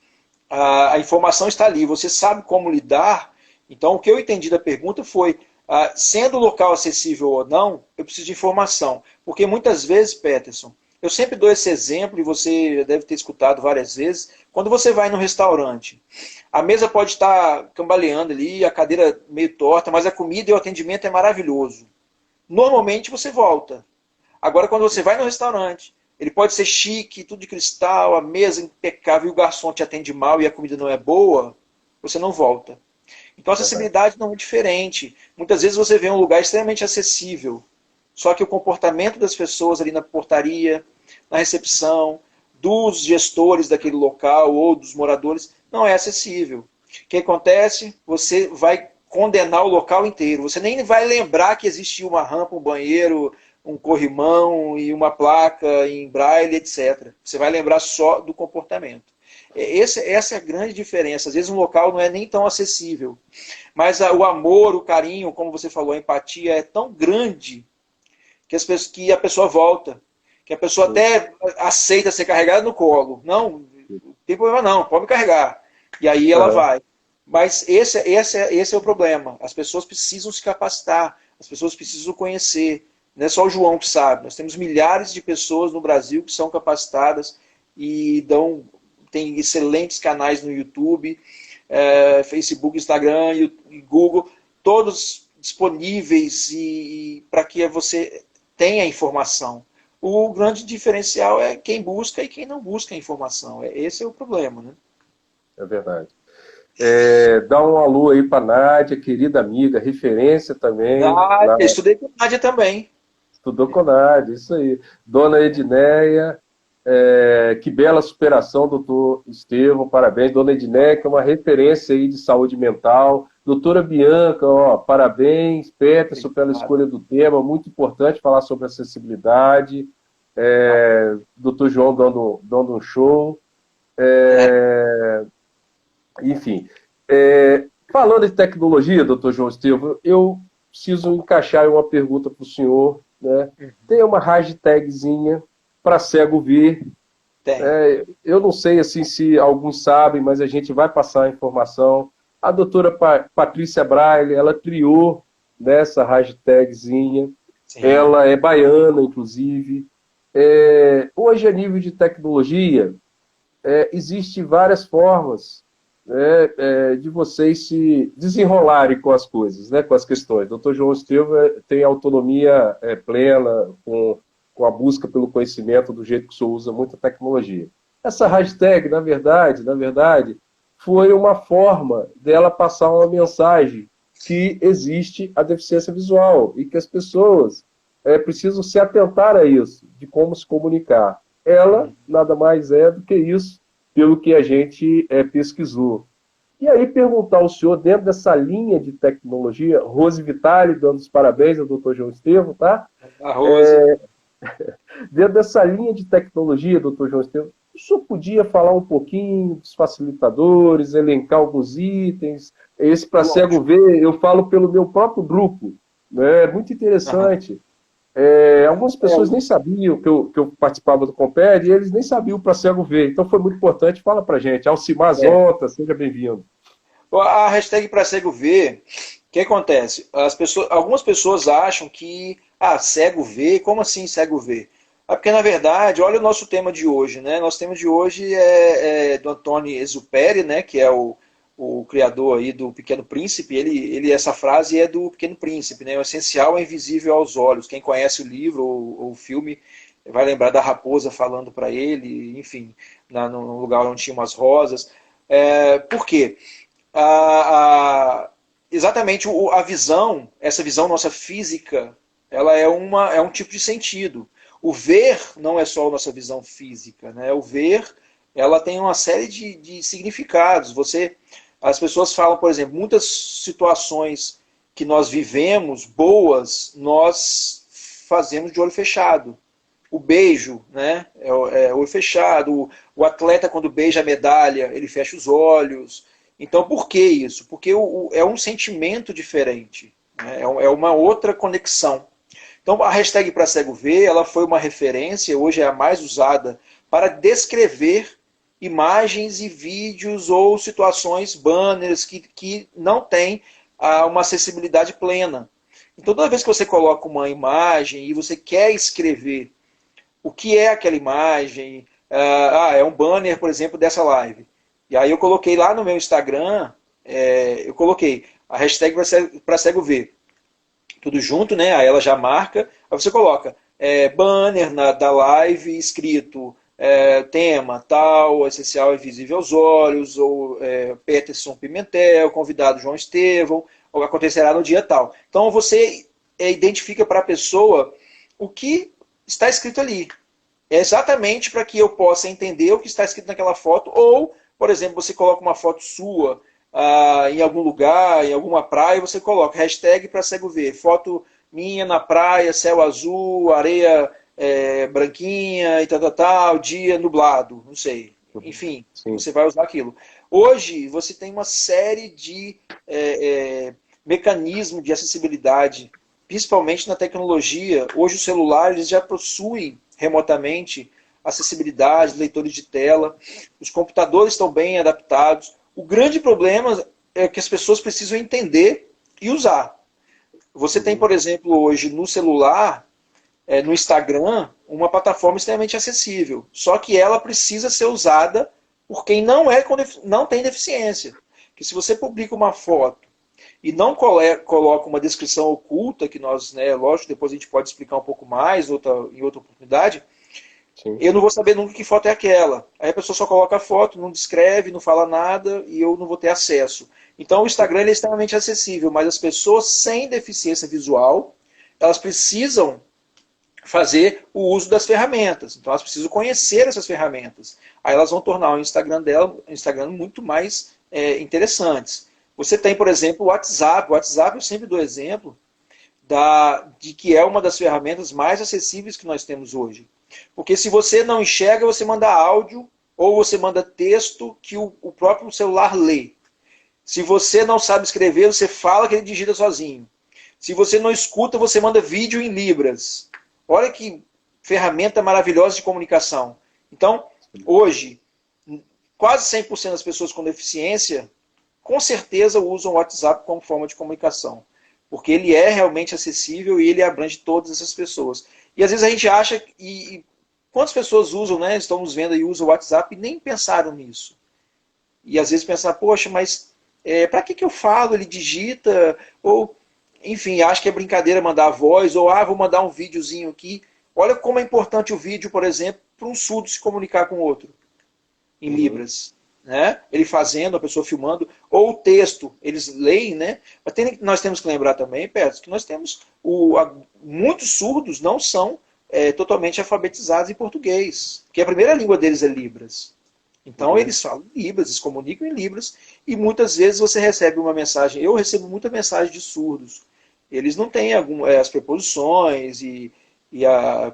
a informação está ali, você sabe como lidar, então o que eu entendi da pergunta foi, sendo o local acessível ou não, eu preciso de informação. Porque muitas vezes, Peterson, eu sempre dou esse exemplo, e você já deve ter escutado várias vezes, quando você vai num restaurante, a mesa pode estar cambaleando ali, a cadeira meio torta, mas a comida e o atendimento é maravilhoso. Normalmente você volta. Agora, quando você vai no restaurante, ele pode ser chique, tudo de cristal, a mesa impecável, e o garçom te atende mal e a comida não é boa, você não volta. Então a acessibilidade não é diferente. Muitas vezes você vê um lugar extremamente acessível, só que o comportamento das pessoas ali na portaria, na recepção, dos gestores daquele local ou dos moradores, não é acessível. O que acontece? Você vai condenar o local inteiro. Você nem vai lembrar que existia uma rampa, um banheiro, um corrimão e uma placa em braille, etc. Você vai lembrar só do comportamento. Essa é a grande diferença. Às vezes um local não é nem tão acessível, mas o amor, o carinho, como você falou, a empatia é tão grande que a pessoa volta, que a pessoa até aceita ser carregada no colo. Não tem problema não, pode me carregar. E aí ela vai. Mas esse é o problema. As pessoas precisam se capacitar, as pessoas precisam conhecer. Não é só o João que sabe. Nós temos milhares de pessoas no Brasil que são capacitadas e tem excelentes canais no YouTube, Facebook, Instagram e Google, todos disponíveis para que você tenha informação. O grande diferencial é quem busca e quem não busca informação. Esse é o problema, né? É verdade. Dá um alô aí para Nádia, querida amiga, referência também. Nádia, estudei com Nádia também. Estudou com Nádia, isso aí. Dona Edneia, que bela superação, doutor Estevam, parabéns. Dona Edneia, que é uma referência aí de saúde mental. Doutora Bianca, parabéns. Peterson pela escolha do tema, muito importante falar sobre acessibilidade. Dr. João dando um show. É, Enfim, falando de tecnologia, doutor João Estevam, eu preciso encaixar uma pergunta para o senhor. Né? Tem uma hashtagzinha para cego ver. tem. Eu não sei assim, se alguns sabem, mas a gente vai passar a informação. A doutora Patrícia Braille, ela criou nessa hashtagzinha. Sim. Ela é baiana, inclusive. Hoje, a nível de tecnologia, existe várias formas, né, de vocês se desenrolarem com as coisas, né, com as questões. Dr. João Estevam tem autonomia plena com a busca pelo conhecimento do jeito que o senhor usa muita tecnologia. Essa hashtag, na verdade, foi uma forma dela passar uma mensagem que existe a deficiência visual e que as pessoas precisam se atentar a isso, de como se comunicar. Ela nada mais é do que isso, pelo que a gente pesquisou. E aí perguntar ao senhor, dentro dessa linha de tecnologia, Rose Vitale, dando os parabéns ao doutor João Estevam, tá? A Rose. Dentro dessa linha de tecnologia, doutor João Estevam, o senhor podia falar um pouquinho dos facilitadores, elencar alguns itens? Esse para cego Lógico. ver, eu falo pelo meu próprio grupo. Né? É muito Aham. interessante. Algumas É, pessoas nem sabiam que eu participava do Comped e eles nem sabiam para cego ver. Então foi muito importante. Fala para gente. Alcimar é. Zonta, seja bem-vindo. A hashtag para cego ver, o que acontece? Algumas pessoas acham que, cego vê, como assim cego vê? Porque, na verdade, olha o nosso tema de hoje, né? Nosso tema de hoje é do Antônio Exupéry, né? Que é o criador aí do Pequeno Príncipe. Essa frase é do Pequeno Príncipe, né? O essencial é invisível aos olhos. Quem conhece o livro ou o filme vai lembrar da raposa falando para ele, enfim, no lugar onde tinha umas rosas. Por quê? a, a, exatamente a visão, essa visão nossa física, ela é um tipo de sentido. O ver não é só a nossa visão física, né? O ver, ela tem uma série de significados. As pessoas falam, por exemplo, muitas situações que nós vivemos boas, nós fazemos de olho fechado. O beijo, né? Olho fechado. O atleta, quando beija a medalha, ele fecha os olhos. Então, por que isso? Porque é um sentimento diferente. Né? É uma outra conexão. Então, a hashtag para cego ver, ela foi uma referência, hoje é a mais usada, para descrever imagens e vídeos ou situações, banners, que não têm uma acessibilidade plena. Então, toda vez que você coloca uma imagem e você quer escrever o que é aquela imagem. É um banner, por exemplo, dessa live. E aí eu coloquei lá no meu Instagram, eu coloquei a hashtag para cego ver. Tudo junto, né? Aí ela já marca. Aí você coloca banner da live escrito tema tal, essencial e visível aos olhos, ou Peterson Pimentel, convidado João Estevão, ou acontecerá no dia tal. Então você identifica para a pessoa o que está escrito ali. É exatamente para que eu possa entender o que está escrito naquela foto, ou, por exemplo, você coloca uma foto sua em algum lugar, em alguma praia, você coloca hashtag para cego ver, foto minha na praia, céu azul, areia branquinha e tal, dia nublado, não sei. Enfim, Sim. você vai usar aquilo. Hoje, você tem uma série de mecanismos de acessibilidade, principalmente na tecnologia. Hoje os celulares já possuem remotamente acessibilidade, leitores de tela, os computadores estão bem adaptados. O grande problema é que as pessoas precisam entender e usar. Você tem, Uhum. por exemplo, hoje no celular, no Instagram, uma plataforma extremamente acessível. Só que ela precisa ser usada por quem não tem deficiência. Que se você publica uma foto e não coloca uma descrição oculta, que nós, né, lógico, depois a gente pode explicar um pouco mais em outra oportunidade, Sim. eu não vou saber nunca que foto é aquela. Aí a pessoa só coloca a foto, não descreve, não fala nada e eu não vou ter acesso. Então o Instagram é extremamente acessível, mas as pessoas sem deficiência visual, elas precisam fazer o uso das ferramentas. Então elas precisam conhecer essas ferramentas. Aí elas vão tornar o Instagram dela muito mais interessantes. Você tem, por exemplo, o WhatsApp. O WhatsApp eu sempre dou exemplo de que é uma das ferramentas mais acessíveis que nós temos hoje. Porque se você não enxerga, você manda áudio ou você manda texto que o próprio celular lê. Se você não sabe escrever, você fala que ele digita sozinho. Se você não escuta, você manda vídeo em Libras. Olha que ferramenta maravilhosa de comunicação. Então, hoje, quase 100% das pessoas com deficiência, com certeza usam o WhatsApp como forma de comunicação. Porque ele é realmente acessível e ele abrange todas essas pessoas. E às vezes a gente acha, quantas pessoas usam, né? Estamos vendo aí, usam o WhatsApp e nem pensaram nisso. E às vezes pensar, poxa, mas para que eu falo? Ele digita, ou, enfim, acho que é brincadeira mandar a voz, ou vou mandar um videozinho aqui. Olha como é importante o vídeo, por exemplo, para um surdo se comunicar com o outro, em Libras. Né? Ele fazendo, a pessoa filmando, ou o texto, eles leem, né? Mas nós temos que lembrar também, Pedro, que nós temos, muitos surdos não são totalmente alfabetizados em português, porque a primeira língua deles é Libras. Então eles falam Libras, eles comunicam em Libras, e muitas vezes você recebe uma mensagem, eu recebo muita mensagem de surdos, eles não têm as preposições,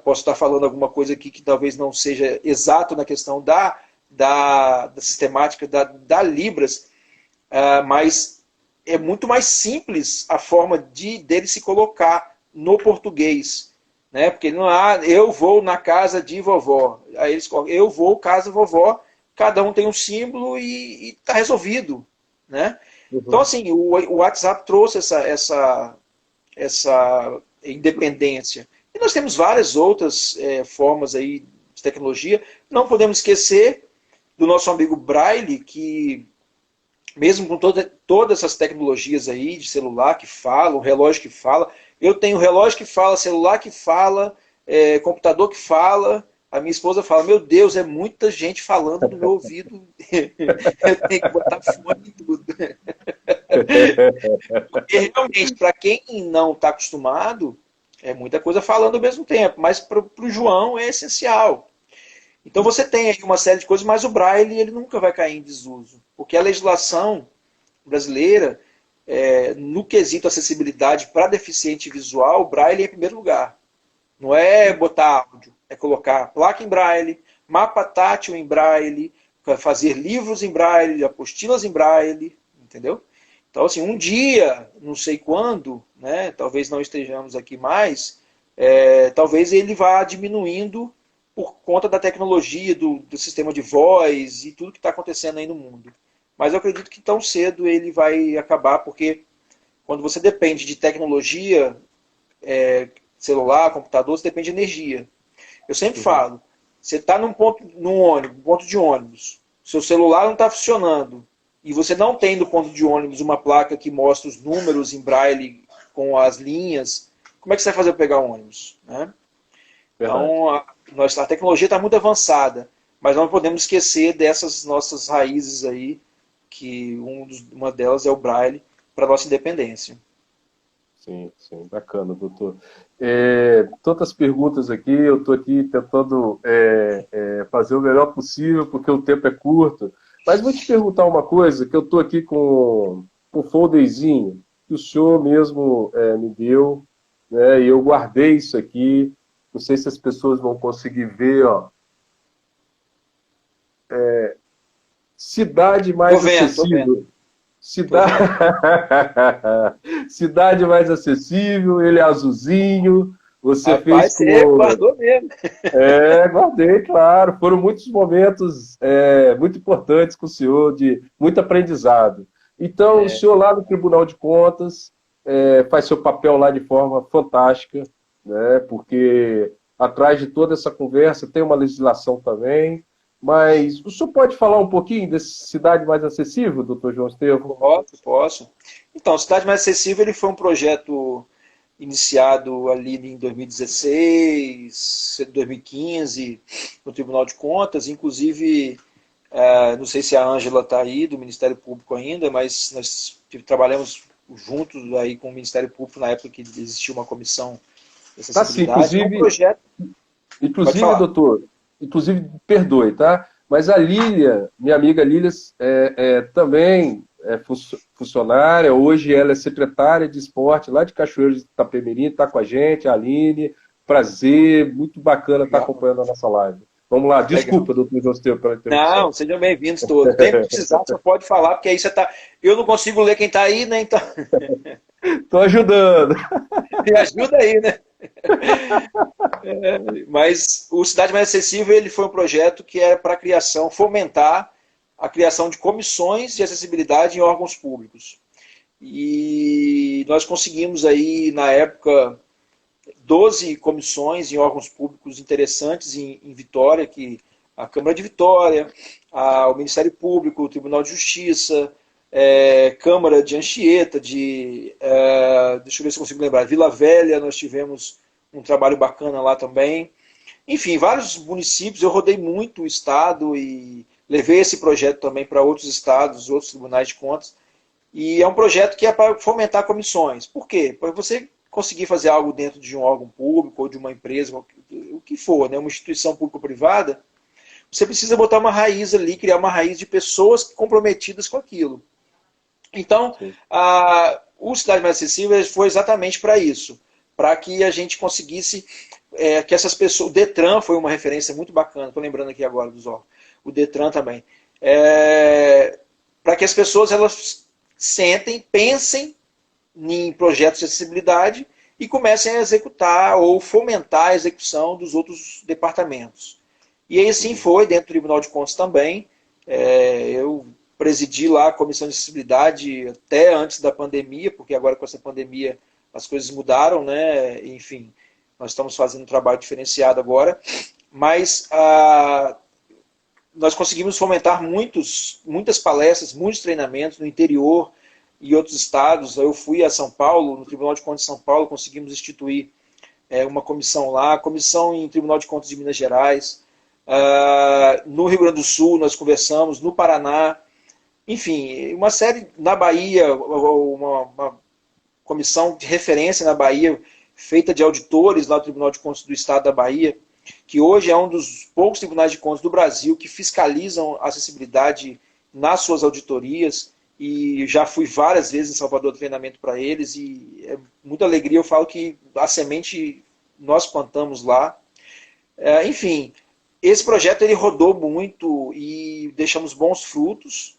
posso estar falando alguma coisa aqui que talvez não seja exato na questão da sistemática da Libras, mas é muito mais simples a forma dele se colocar no português. Né? Porque não eu vou na casa de vovó, aí eles colocam, eu vou casa vovó, cada um tem um símbolo e está resolvido. Né? Então, assim, o WhatsApp trouxe essa independência. E nós temos várias outras formas aí de tecnologia. Não podemos esquecer do nosso amigo Braille, que mesmo com todas essas tecnologias aí de celular que fala, o relógio que fala, eu tenho relógio que fala, celular que fala, computador que fala, a minha esposa fala, meu Deus, é muita gente falando no meu ouvido, eu tenho que botar fone e tudo. Porque realmente, para quem não está acostumado, é muita coisa falando ao mesmo tempo, mas para o João é essencial. Então você tem aí uma série de coisas, mas o Braille ele nunca vai cair em desuso. Porque a legislação brasileira, no quesito acessibilidade para deficiente visual, o Braille é em primeiro lugar. Não é botar áudio, é colocar placa em Braille, mapa tátil em Braille, fazer livros em Braille, apostilas em Braille, entendeu? Então, assim, um dia, não sei quando, né, talvez não estejamos aqui mais, talvez ele vá diminuindo por conta da tecnologia, do sistema de voz e tudo que está acontecendo aí no mundo. Mas eu acredito que tão cedo ele vai acabar, porque quando você depende de tecnologia, celular, computador, você depende de energia. Eu sempre falo, você está num ponto de ônibus, seu celular não está funcionando, e você não tem no ponto de ônibus uma placa que mostra os números em braille com as linhas, como é que você vai fazer para pegar o ônibus? Né? Então, a tecnologia está muito avançada, mas não podemos esquecer dessas nossas raízes aí, que uma delas é o Braille, para a nossa independência. Sim, sim, bacana, doutor. Tantas perguntas aqui, eu estou aqui tentando fazer o melhor possível, porque o tempo é curto, mas vou te perguntar uma coisa, que eu estou aqui com um folderzinho, que o senhor mesmo me deu, né, e eu guardei isso aqui. Não sei se as pessoas vão conseguir ver, ó. Cidade mais acessível. Cidade mais acessível, ele é azulzinho. Você Rapaz, fez com... guardou mesmo. Guardei, claro. Foram muitos momentos muito importantes com o senhor, de muito aprendizado. Então, o senhor lá no Tribunal de Contas faz seu papel lá de forma fantástica, né? Porque atrás de toda essa conversa tem uma legislação também. Mas o senhor pode falar um pouquinho dessa Cidade Mais Acessível, doutor João Estevão? Posso. Então, Cidade Mais Acessível ele foi um projeto iniciado ali em 2016, 2015, no Tribunal de Contas. Inclusive, não sei se a Ângela está aí, do Ministério Público ainda, mas nós trabalhamos juntos aí com o Ministério Público na época que existia uma comissão de acessibilidade. Tá, sim, inclusive, doutor, perdoe, tá? Mas a Lília, minha amiga Lília, também é funcionária, hoje ela é secretária de esporte lá de Cachoeiro de Itapemirim, está com a gente, a Aline, prazer, muito bacana estar Legal. acompanhando a nossa live. Vamos lá, Legal. desculpa, doutor Josteu, pela Não, interrupção. sejam bem-vindos todos. Sempre que precisar, você pode falar, porque aí você tá. Eu não consigo ler quem está aí, né? Então, Estou ajudando. me ajuda aí, né? Mas o Cidade Mais Acessível ele foi um projeto que era para a criação, fomentar a criação de comissões de acessibilidade em órgãos públicos. E nós conseguimos aí, na época, 12 comissões em órgãos públicos interessantes em Vitória, que a Câmara de Vitória, o Ministério Público, o Tribunal de Justiça, Câmara de Anchieta, deixa eu ver se eu consigo lembrar, Vila Velha, nós tivemos um trabalho bacana lá também. Enfim, vários municípios, eu rodei muito o estado e levei esse projeto também para outros estados, outros tribunais de contas. E é um projeto que é para fomentar comissões. Por quê? Para você conseguir fazer algo dentro de um órgão público ou de uma empresa, o que for, né, uma instituição pública ou privada, você precisa botar uma raiz ali, criar uma raiz de pessoas comprometidas com aquilo. Então, o Cidade Mais Acessível foi exatamente para isso, para que a gente conseguisse que essas pessoas... O Detran foi uma referência muito bacana, estou lembrando aqui agora dos órgãos. O Detran também. Para que as pessoas elas sentem, pensem em projetos de acessibilidade e comecem a executar ou fomentar a execução dos outros departamentos. E aí assim foi, dentro do Tribunal de Contas também. Eu presidi lá a Comissão de Acessibilidade até antes da pandemia, porque agora com essa pandemia as coisas mudaram, né? Enfim, nós estamos fazendo um trabalho diferenciado agora, mas nós conseguimos fomentar muitas palestras, muitos treinamentos no interior e outros estados. Eu fui a São Paulo, no Tribunal de Contas de São Paulo, conseguimos instituir uma comissão lá, comissão em Tribunal de Contas de Minas Gerais. No Rio Grande do Sul nós conversamos, no Paraná, enfim, uma série na Bahia, uma comissão de referência na Bahia, feita de auditores lá do Tribunal de Contas do Estado da Bahia, que hoje é um dos poucos tribunais de contas do Brasil que fiscalizam a acessibilidade nas suas auditorias, e já fui várias vezes em Salvador treinamento para eles, e é muita alegria. Eu falo que a semente nós plantamos lá. Enfim, esse projeto ele rodou muito e deixamos bons frutos.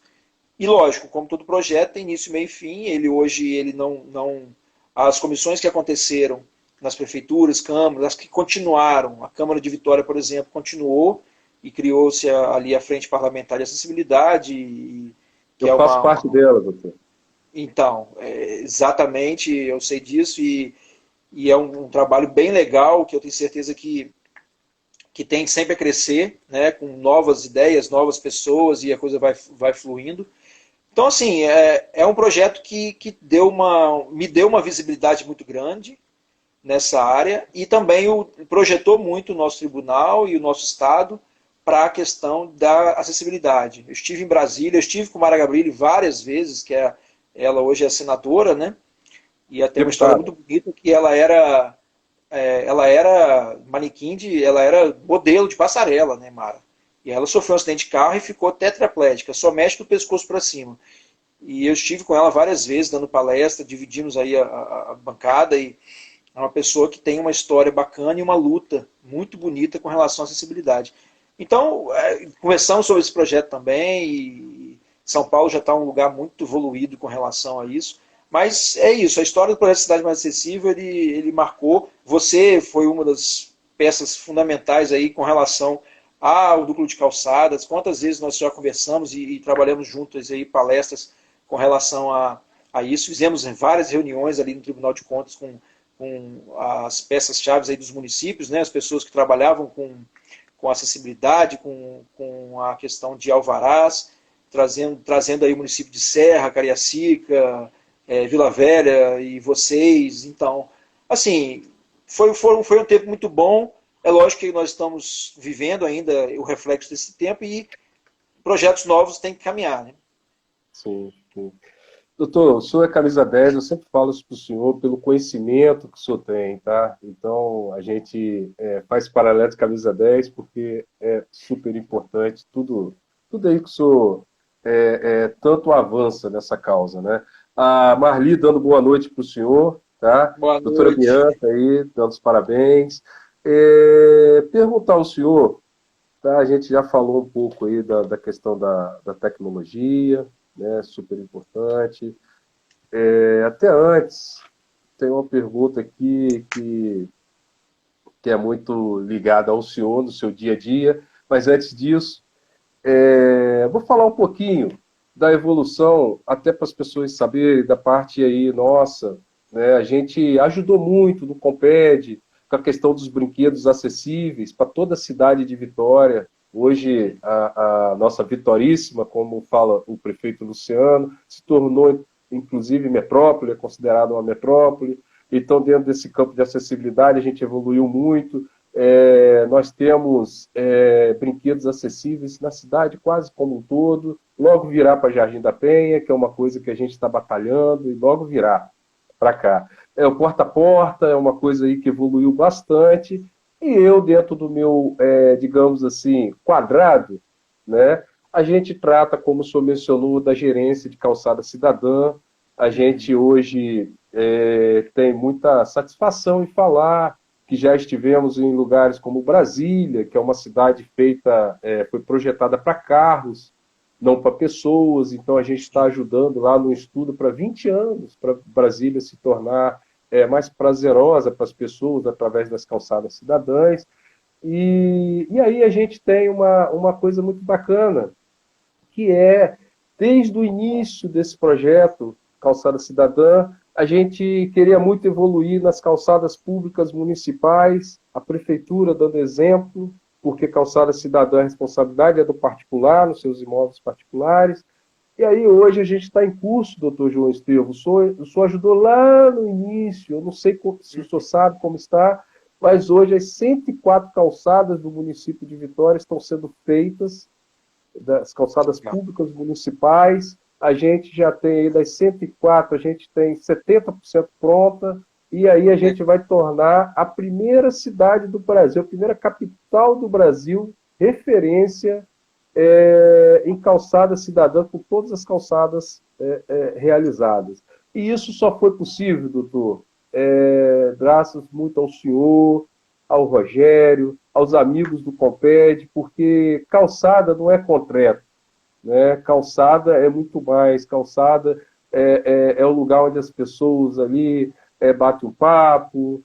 E lógico, como todo projeto tem início, meio e fim. Ele não as comissões que aconteceram nas prefeituras, câmaras, as que continuaram, a Câmara de Vitória, por exemplo, continuou e criou-se ali a Frente Parlamentar de Acessibilidade, que Eu é faço parte dela, doutor. Então, exatamente, eu sei disso, e é um trabalho bem legal, que eu tenho certeza que tem sempre a crescer, né, com novas ideias, novas pessoas, e a coisa vai fluindo. Então, assim, é um projeto que me deu uma visibilidade muito grande nessa área, e também projetou muito o nosso tribunal e o nosso estado para a questão da acessibilidade. Eu estive em Brasília, eu estive com Mara Gabrilli várias vezes, ela hoje é senadora, né? E tem uma história muito bonita, que ela era manequim, ela era modelo de passarela, né, Mara? E ela sofreu um acidente de carro e ficou tetraplégica, só mexe do pescoço para cima. E eu estive com ela várias vezes, dando palestra, dividimos aí a bancada, e é uma pessoa que tem uma história bacana e uma luta muito bonita com relação à acessibilidade. Então, conversamos sobre esse projeto também, e São Paulo já está um lugar muito evoluído com relação a isso. Mas é isso, a história do projeto Cidade Mais Acessível, ele marcou. Você foi uma das peças fundamentais aí com relação ao núcleo de calçadas. Quantas vezes nós já conversamos e trabalhamos juntos aí, palestras com relação a isso. Fizemos várias reuniões ali no Tribunal de Contas com as peças-chave aí dos municípios, né, as pessoas que trabalhavam com acessibilidade, com a questão de alvarás, trazendo aí o município de Serra, Cariacica, Vila Velha e vocês. Então, assim, foi um tempo muito bom. É lógico que nós estamos vivendo ainda o reflexo desse tempo, e projetos novos têm que caminhar, né? Sim, sim. Doutor, o senhor é camisa 10, eu sempre falo isso para o senhor pelo conhecimento que o senhor tem, tá? Então, a gente faz paralelo de camisa 10 porque é super importante tudo aí que o senhor tanto avança nessa causa, né? A Marli dando boa noite para o senhor. tá? Boa Doutora noite. Bianca aí, dando os parabéns. Perguntar ao senhor, tá? A gente já falou um pouco aí da questão da tecnologia, né? Super importante. Até antes, tem uma pergunta aqui que é muito ligada ao senhor no seu dia a dia, mas antes disso, vou falar um pouquinho da evolução, até para as pessoas saberem da parte aí nossa, né? A gente ajudou muito no Comped, com a questão dos brinquedos acessíveis para toda a cidade de Vitória. Hoje, a nossa Vitoríssima, como fala o prefeito Luciano, se tornou, inclusive, metrópole, é considerada uma metrópole. Então, dentro desse campo de acessibilidade, a gente evoluiu muito. Nós temos brinquedos acessíveis na cidade quase como um todo, logo virar para Jardim da Penha, que é uma coisa que a gente está batalhando, e logo virar para cá. O porta a porta é uma coisa aí que evoluiu bastante, e eu, dentro do meu, digamos assim, quadrado, né, a gente trata, como o senhor mencionou, da gerência de calçada cidadã. A gente hoje tem muita satisfação em falar que já estivemos em lugares como Brasília, que é uma cidade feita, foi projetada para carros, não para pessoas, então a gente está ajudando lá no estudo para 20 anos, para Brasília se tornar mais prazerosa para as pessoas através das calçadas cidadãs. E aí a gente tem uma coisa muito bacana, que desde o início desse projeto, Calçada Cidadã, a gente queria muito evoluir nas calçadas públicas municipais, a prefeitura dando exemplo, porque calçada cidadã, a responsabilidade é do particular, nos seus imóveis particulares. E aí hoje a gente está em curso, doutor João Estevam, o senhor ajudou lá no início, eu não sei se o senhor sabe como está, mas hoje as 104 calçadas do município de Vitória estão sendo feitas, das calçadas públicas municipais. A gente já tem aí das 104, a gente tem 70% pronta, e aí a gente vai tornar a primeira cidade do Brasil, a primeira capital do Brasil, referência em calçada cidadã, com todas as calçadas realizadas. E isso só foi possível, doutor, graças muito ao senhor, ao Rogério, aos amigos do Comped, porque calçada não é concreto, né? Calçada é muito mais, calçada é o lugar onde as pessoas ali batem um papo,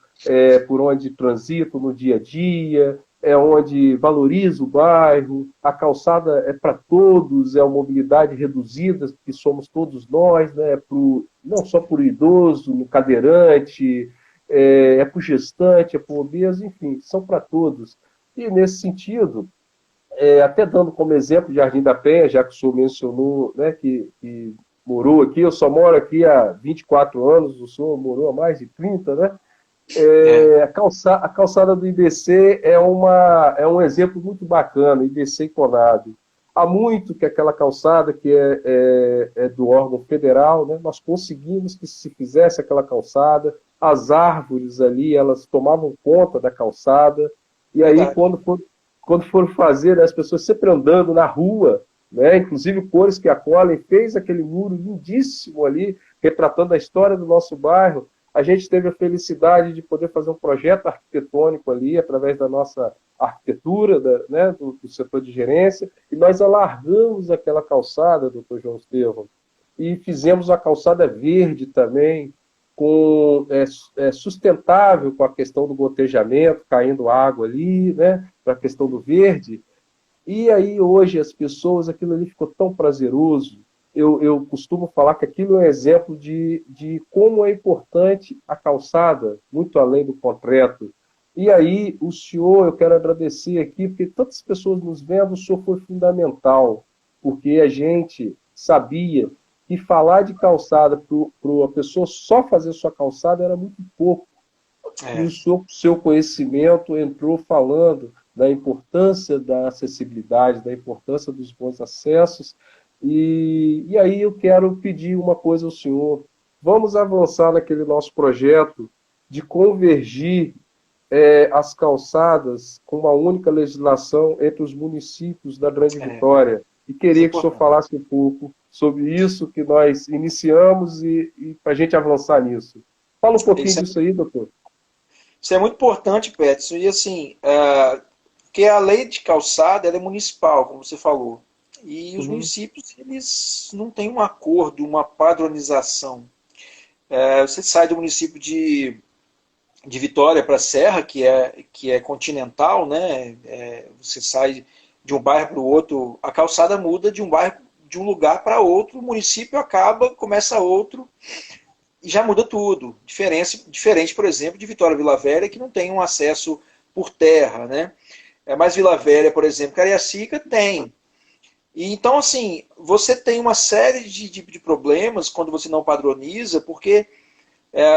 por onde transitam no dia a dia, é onde valoriza o bairro, a calçada é para todos, é a mobilidade reduzida, que somos todos nós, né? Não só para o idoso, no cadeirante, para o gestante, é para o obeso, enfim, são para todos. E nesse sentido, até dando como exemplo Jardim da Penha, já que o senhor mencionou, né, que morou aqui, eu só moro aqui há 24 anos, o senhor morou há mais de 30, né? A calçada do IBC é um exemplo muito bacana, IBC e Conab. Há muito que aquela calçada, que é do órgão federal, né, nós conseguimos que se fizesse aquela calçada, as árvores ali, elas tomavam conta da calçada, e aí quando foram fazer, né, as pessoas sempre andando na rua, né, inclusive o Cores que Acolhem fez aquele muro lindíssimo ali, retratando a história do nosso bairro. A gente teve a felicidade de poder fazer um projeto arquitetônico ali, através da nossa arquitetura, né, do setor de gerência, e nós alargamos aquela calçada, doutor João Estevam, e fizemos uma calçada verde também, sustentável com a questão do gotejamento, caindo água ali, né, para a questão do verde. E aí hoje as pessoas, aquilo ali ficou tão prazeroso. Eu costumo falar que aquilo é um exemplo de como é importante a calçada, muito além do concreto. E aí, o senhor, eu quero agradecer aqui, porque tantas pessoas nos vendo, o senhor foi fundamental, porque a gente sabia que falar de calçada para a pessoa só fazer sua calçada era muito pouco. E o seu conhecimento entrou falando da importância da acessibilidade, da importância dos bons acessos. E aí eu quero pedir uma coisa ao senhor. Vamos avançar naquele nosso projeto de convergir as calçadas com uma única legislação entre os municípios da Grande Vitória. E queria que o senhor falasse um pouco sobre isso que nós iniciamos e para a gente avançar nisso. Fala um pouquinho Isso disso aí, doutor. isso é muito importante, Peterson. E assim, porque a lei de calçada ela é municipal, como você falou. E os Uhum, municípios, eles não têm um acordo, uma padronização. Você sai do município de Vitória para a Serra, que é continental, né? Você sai de um bairro para o outro, a calçada muda de um bairro, de um lugar para outro, o município acaba, começa outro, e já muda tudo. Diferente, por exemplo, de Vitória Vila Velha, que não tem um acesso por terra, né? Mas Vila Velha, por exemplo, Cariacica tem. E então, assim, você tem uma série de problemas quando você não padroniza, porque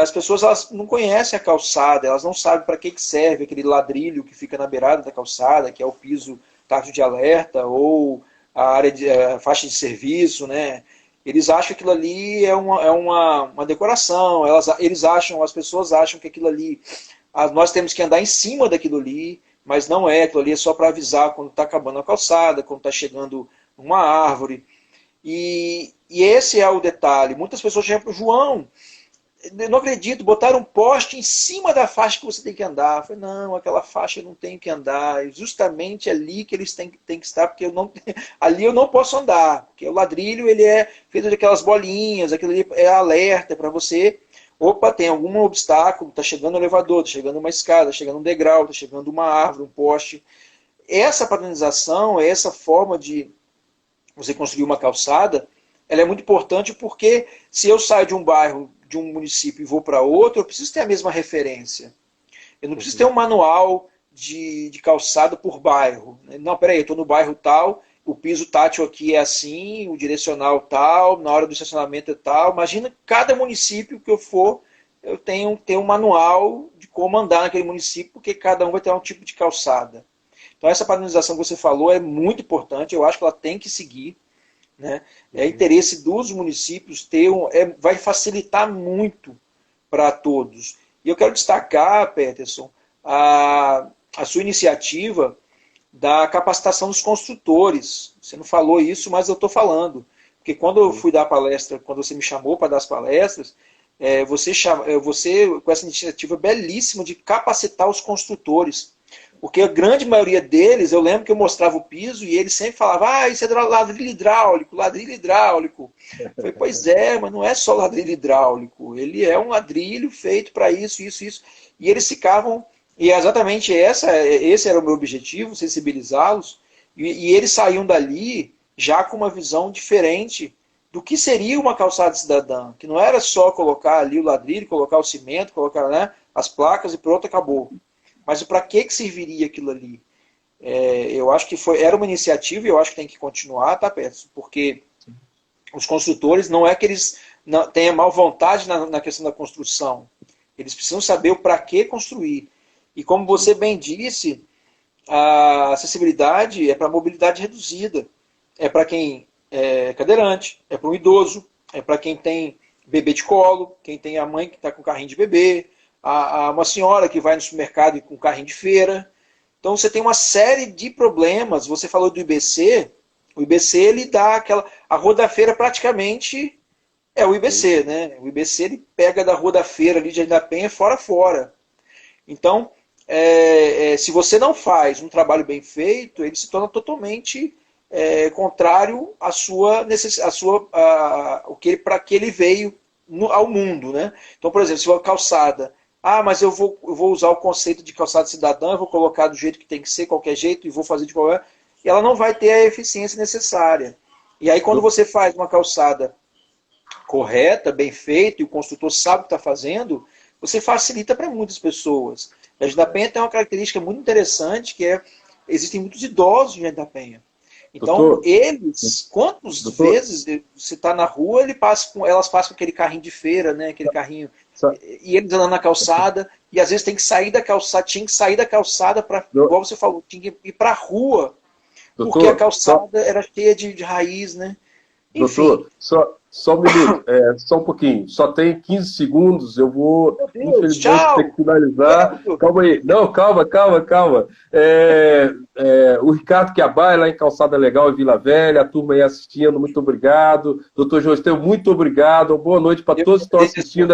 as pessoas elas não conhecem a calçada, elas não sabem para que serve aquele ladrilho que fica na beirada da calçada, que é o piso tátil de alerta, ou a área de a faixa de serviço, né? Eles acham que aquilo ali uma decoração, eles acham, as pessoas acham que aquilo ali, nós temos que andar em cima daquilo ali, mas não é, aquilo ali é só para avisar quando está acabando a calçada, quando está chegando uma árvore. E esse é o detalhe. Muitas pessoas chegam para o João, eu não acredito, botaram um poste em cima da faixa que você tem que andar. Eu falei, não, aquela faixa eu não tenho que andar. É justamente ali que eles têm que estar, porque ali eu não posso andar. Porque o ladrilho ele é feito daquelas bolinhas, aquilo ali é alerta para você. Opa, tem algum obstáculo, está chegando um elevador, está chegando uma escada, está chegando um degrau, está chegando uma árvore, um poste. Essa padronização, essa forma de você construir uma calçada, ela é muito importante porque se eu saio de um bairro, de um município e vou para outro, eu preciso ter a mesma referência. Eu não preciso ter um manual de calçado por bairro. Não, peraí, eu estou no bairro tal, o piso tátil aqui é assim, o direcional tal, na hora do estacionamento é tal. Imagina cada município que eu for, eu tenho que ter um manual de como andar naquele município, porque cada um vai ter um tipo de calçada. Então essa padronização que você falou é muito importante, eu acho que ela tem que seguir. Né? É interesse dos municípios vai facilitar muito para todos. E eu quero destacar, Peterson, a sua iniciativa da capacitação dos construtores. Você não falou isso, mas eu estou falando. Porque quando eu fui dar palestra, quando você me chamou para dar as palestras, você com essa iniciativa belíssima de capacitar os construtores. Porque a grande maioria deles, eu lembro que eu mostrava o piso e eles sempre falavam, isso é ladrilho hidráulico, ladrilho hidráulico. Eu falei, pois é, mas não é só ladrilho hidráulico, ele é um ladrilho feito para isso, isso, isso. E eles ficavam, e exatamente esse era o meu objetivo, sensibilizá-los, e eles saíam dali já com uma visão diferente do que seria uma calçada cidadã, que não era só colocar ali o ladrilho, colocar o cimento, colocar, né, as placas e pronto, acabou. Mas para que serviria aquilo ali? Eu acho que era uma iniciativa e eu acho que tem que continuar, tá, Peterson? Porque os construtores não é que eles tenham mal vontade na questão da construção. Eles precisam saber o para que construir. E como você bem disse, a acessibilidade é para mobilidade reduzida. É para quem é cadeirante, é para um idoso, é para quem tem bebê de colo, quem tem a mãe que está com carrinho de bebê, uma senhora que vai no supermercado com carrinho de feira. Então você tem uma série de problemas. Você falou do IBC, o IBC ele dá a Rua da Feira praticamente é o IBC, né? O IBC ele pega da Rua da Feira ali de Jardim da Penha fora. Então, se você não faz um trabalho bem feito, ele se torna totalmente contrário para que ele veio ao mundo, né? Então, por exemplo, se for calçada, mas eu vou usar o conceito de calçada cidadã, eu vou colocar do jeito que tem que ser, qualquer jeito, e vou fazer de qualquer... E ela não vai ter a eficiência necessária. E aí, quando você faz uma calçada correta, bem feita, e o construtor sabe o que está fazendo, você facilita para muitas pessoas. A Jardim da Penha tem uma característica muito interessante, que existem muitos idosos em Jardim da Penha. Então, quantas vezes você está na rua, elas passam com aquele carrinho de feira, né? Aquele carrinho, e eles andando na calçada, e às vezes tinha que sair da calçada para, igual você falou, tinha que ir para a rua, porque a calçada era cheia de raiz, né? Enfim. Doutor, só um minuto, só um pouquinho. Só tem 15 segundos, eu vou, infelizmente, ter que finalizar. Calma aí. Não, calma. O Ricardo Quiabá, lá em Calçada Legal, em Vila Velha, a turma aí assistindo, muito obrigado. Doutor Josteu, muito obrigado. Boa noite para todos que estão assistindo.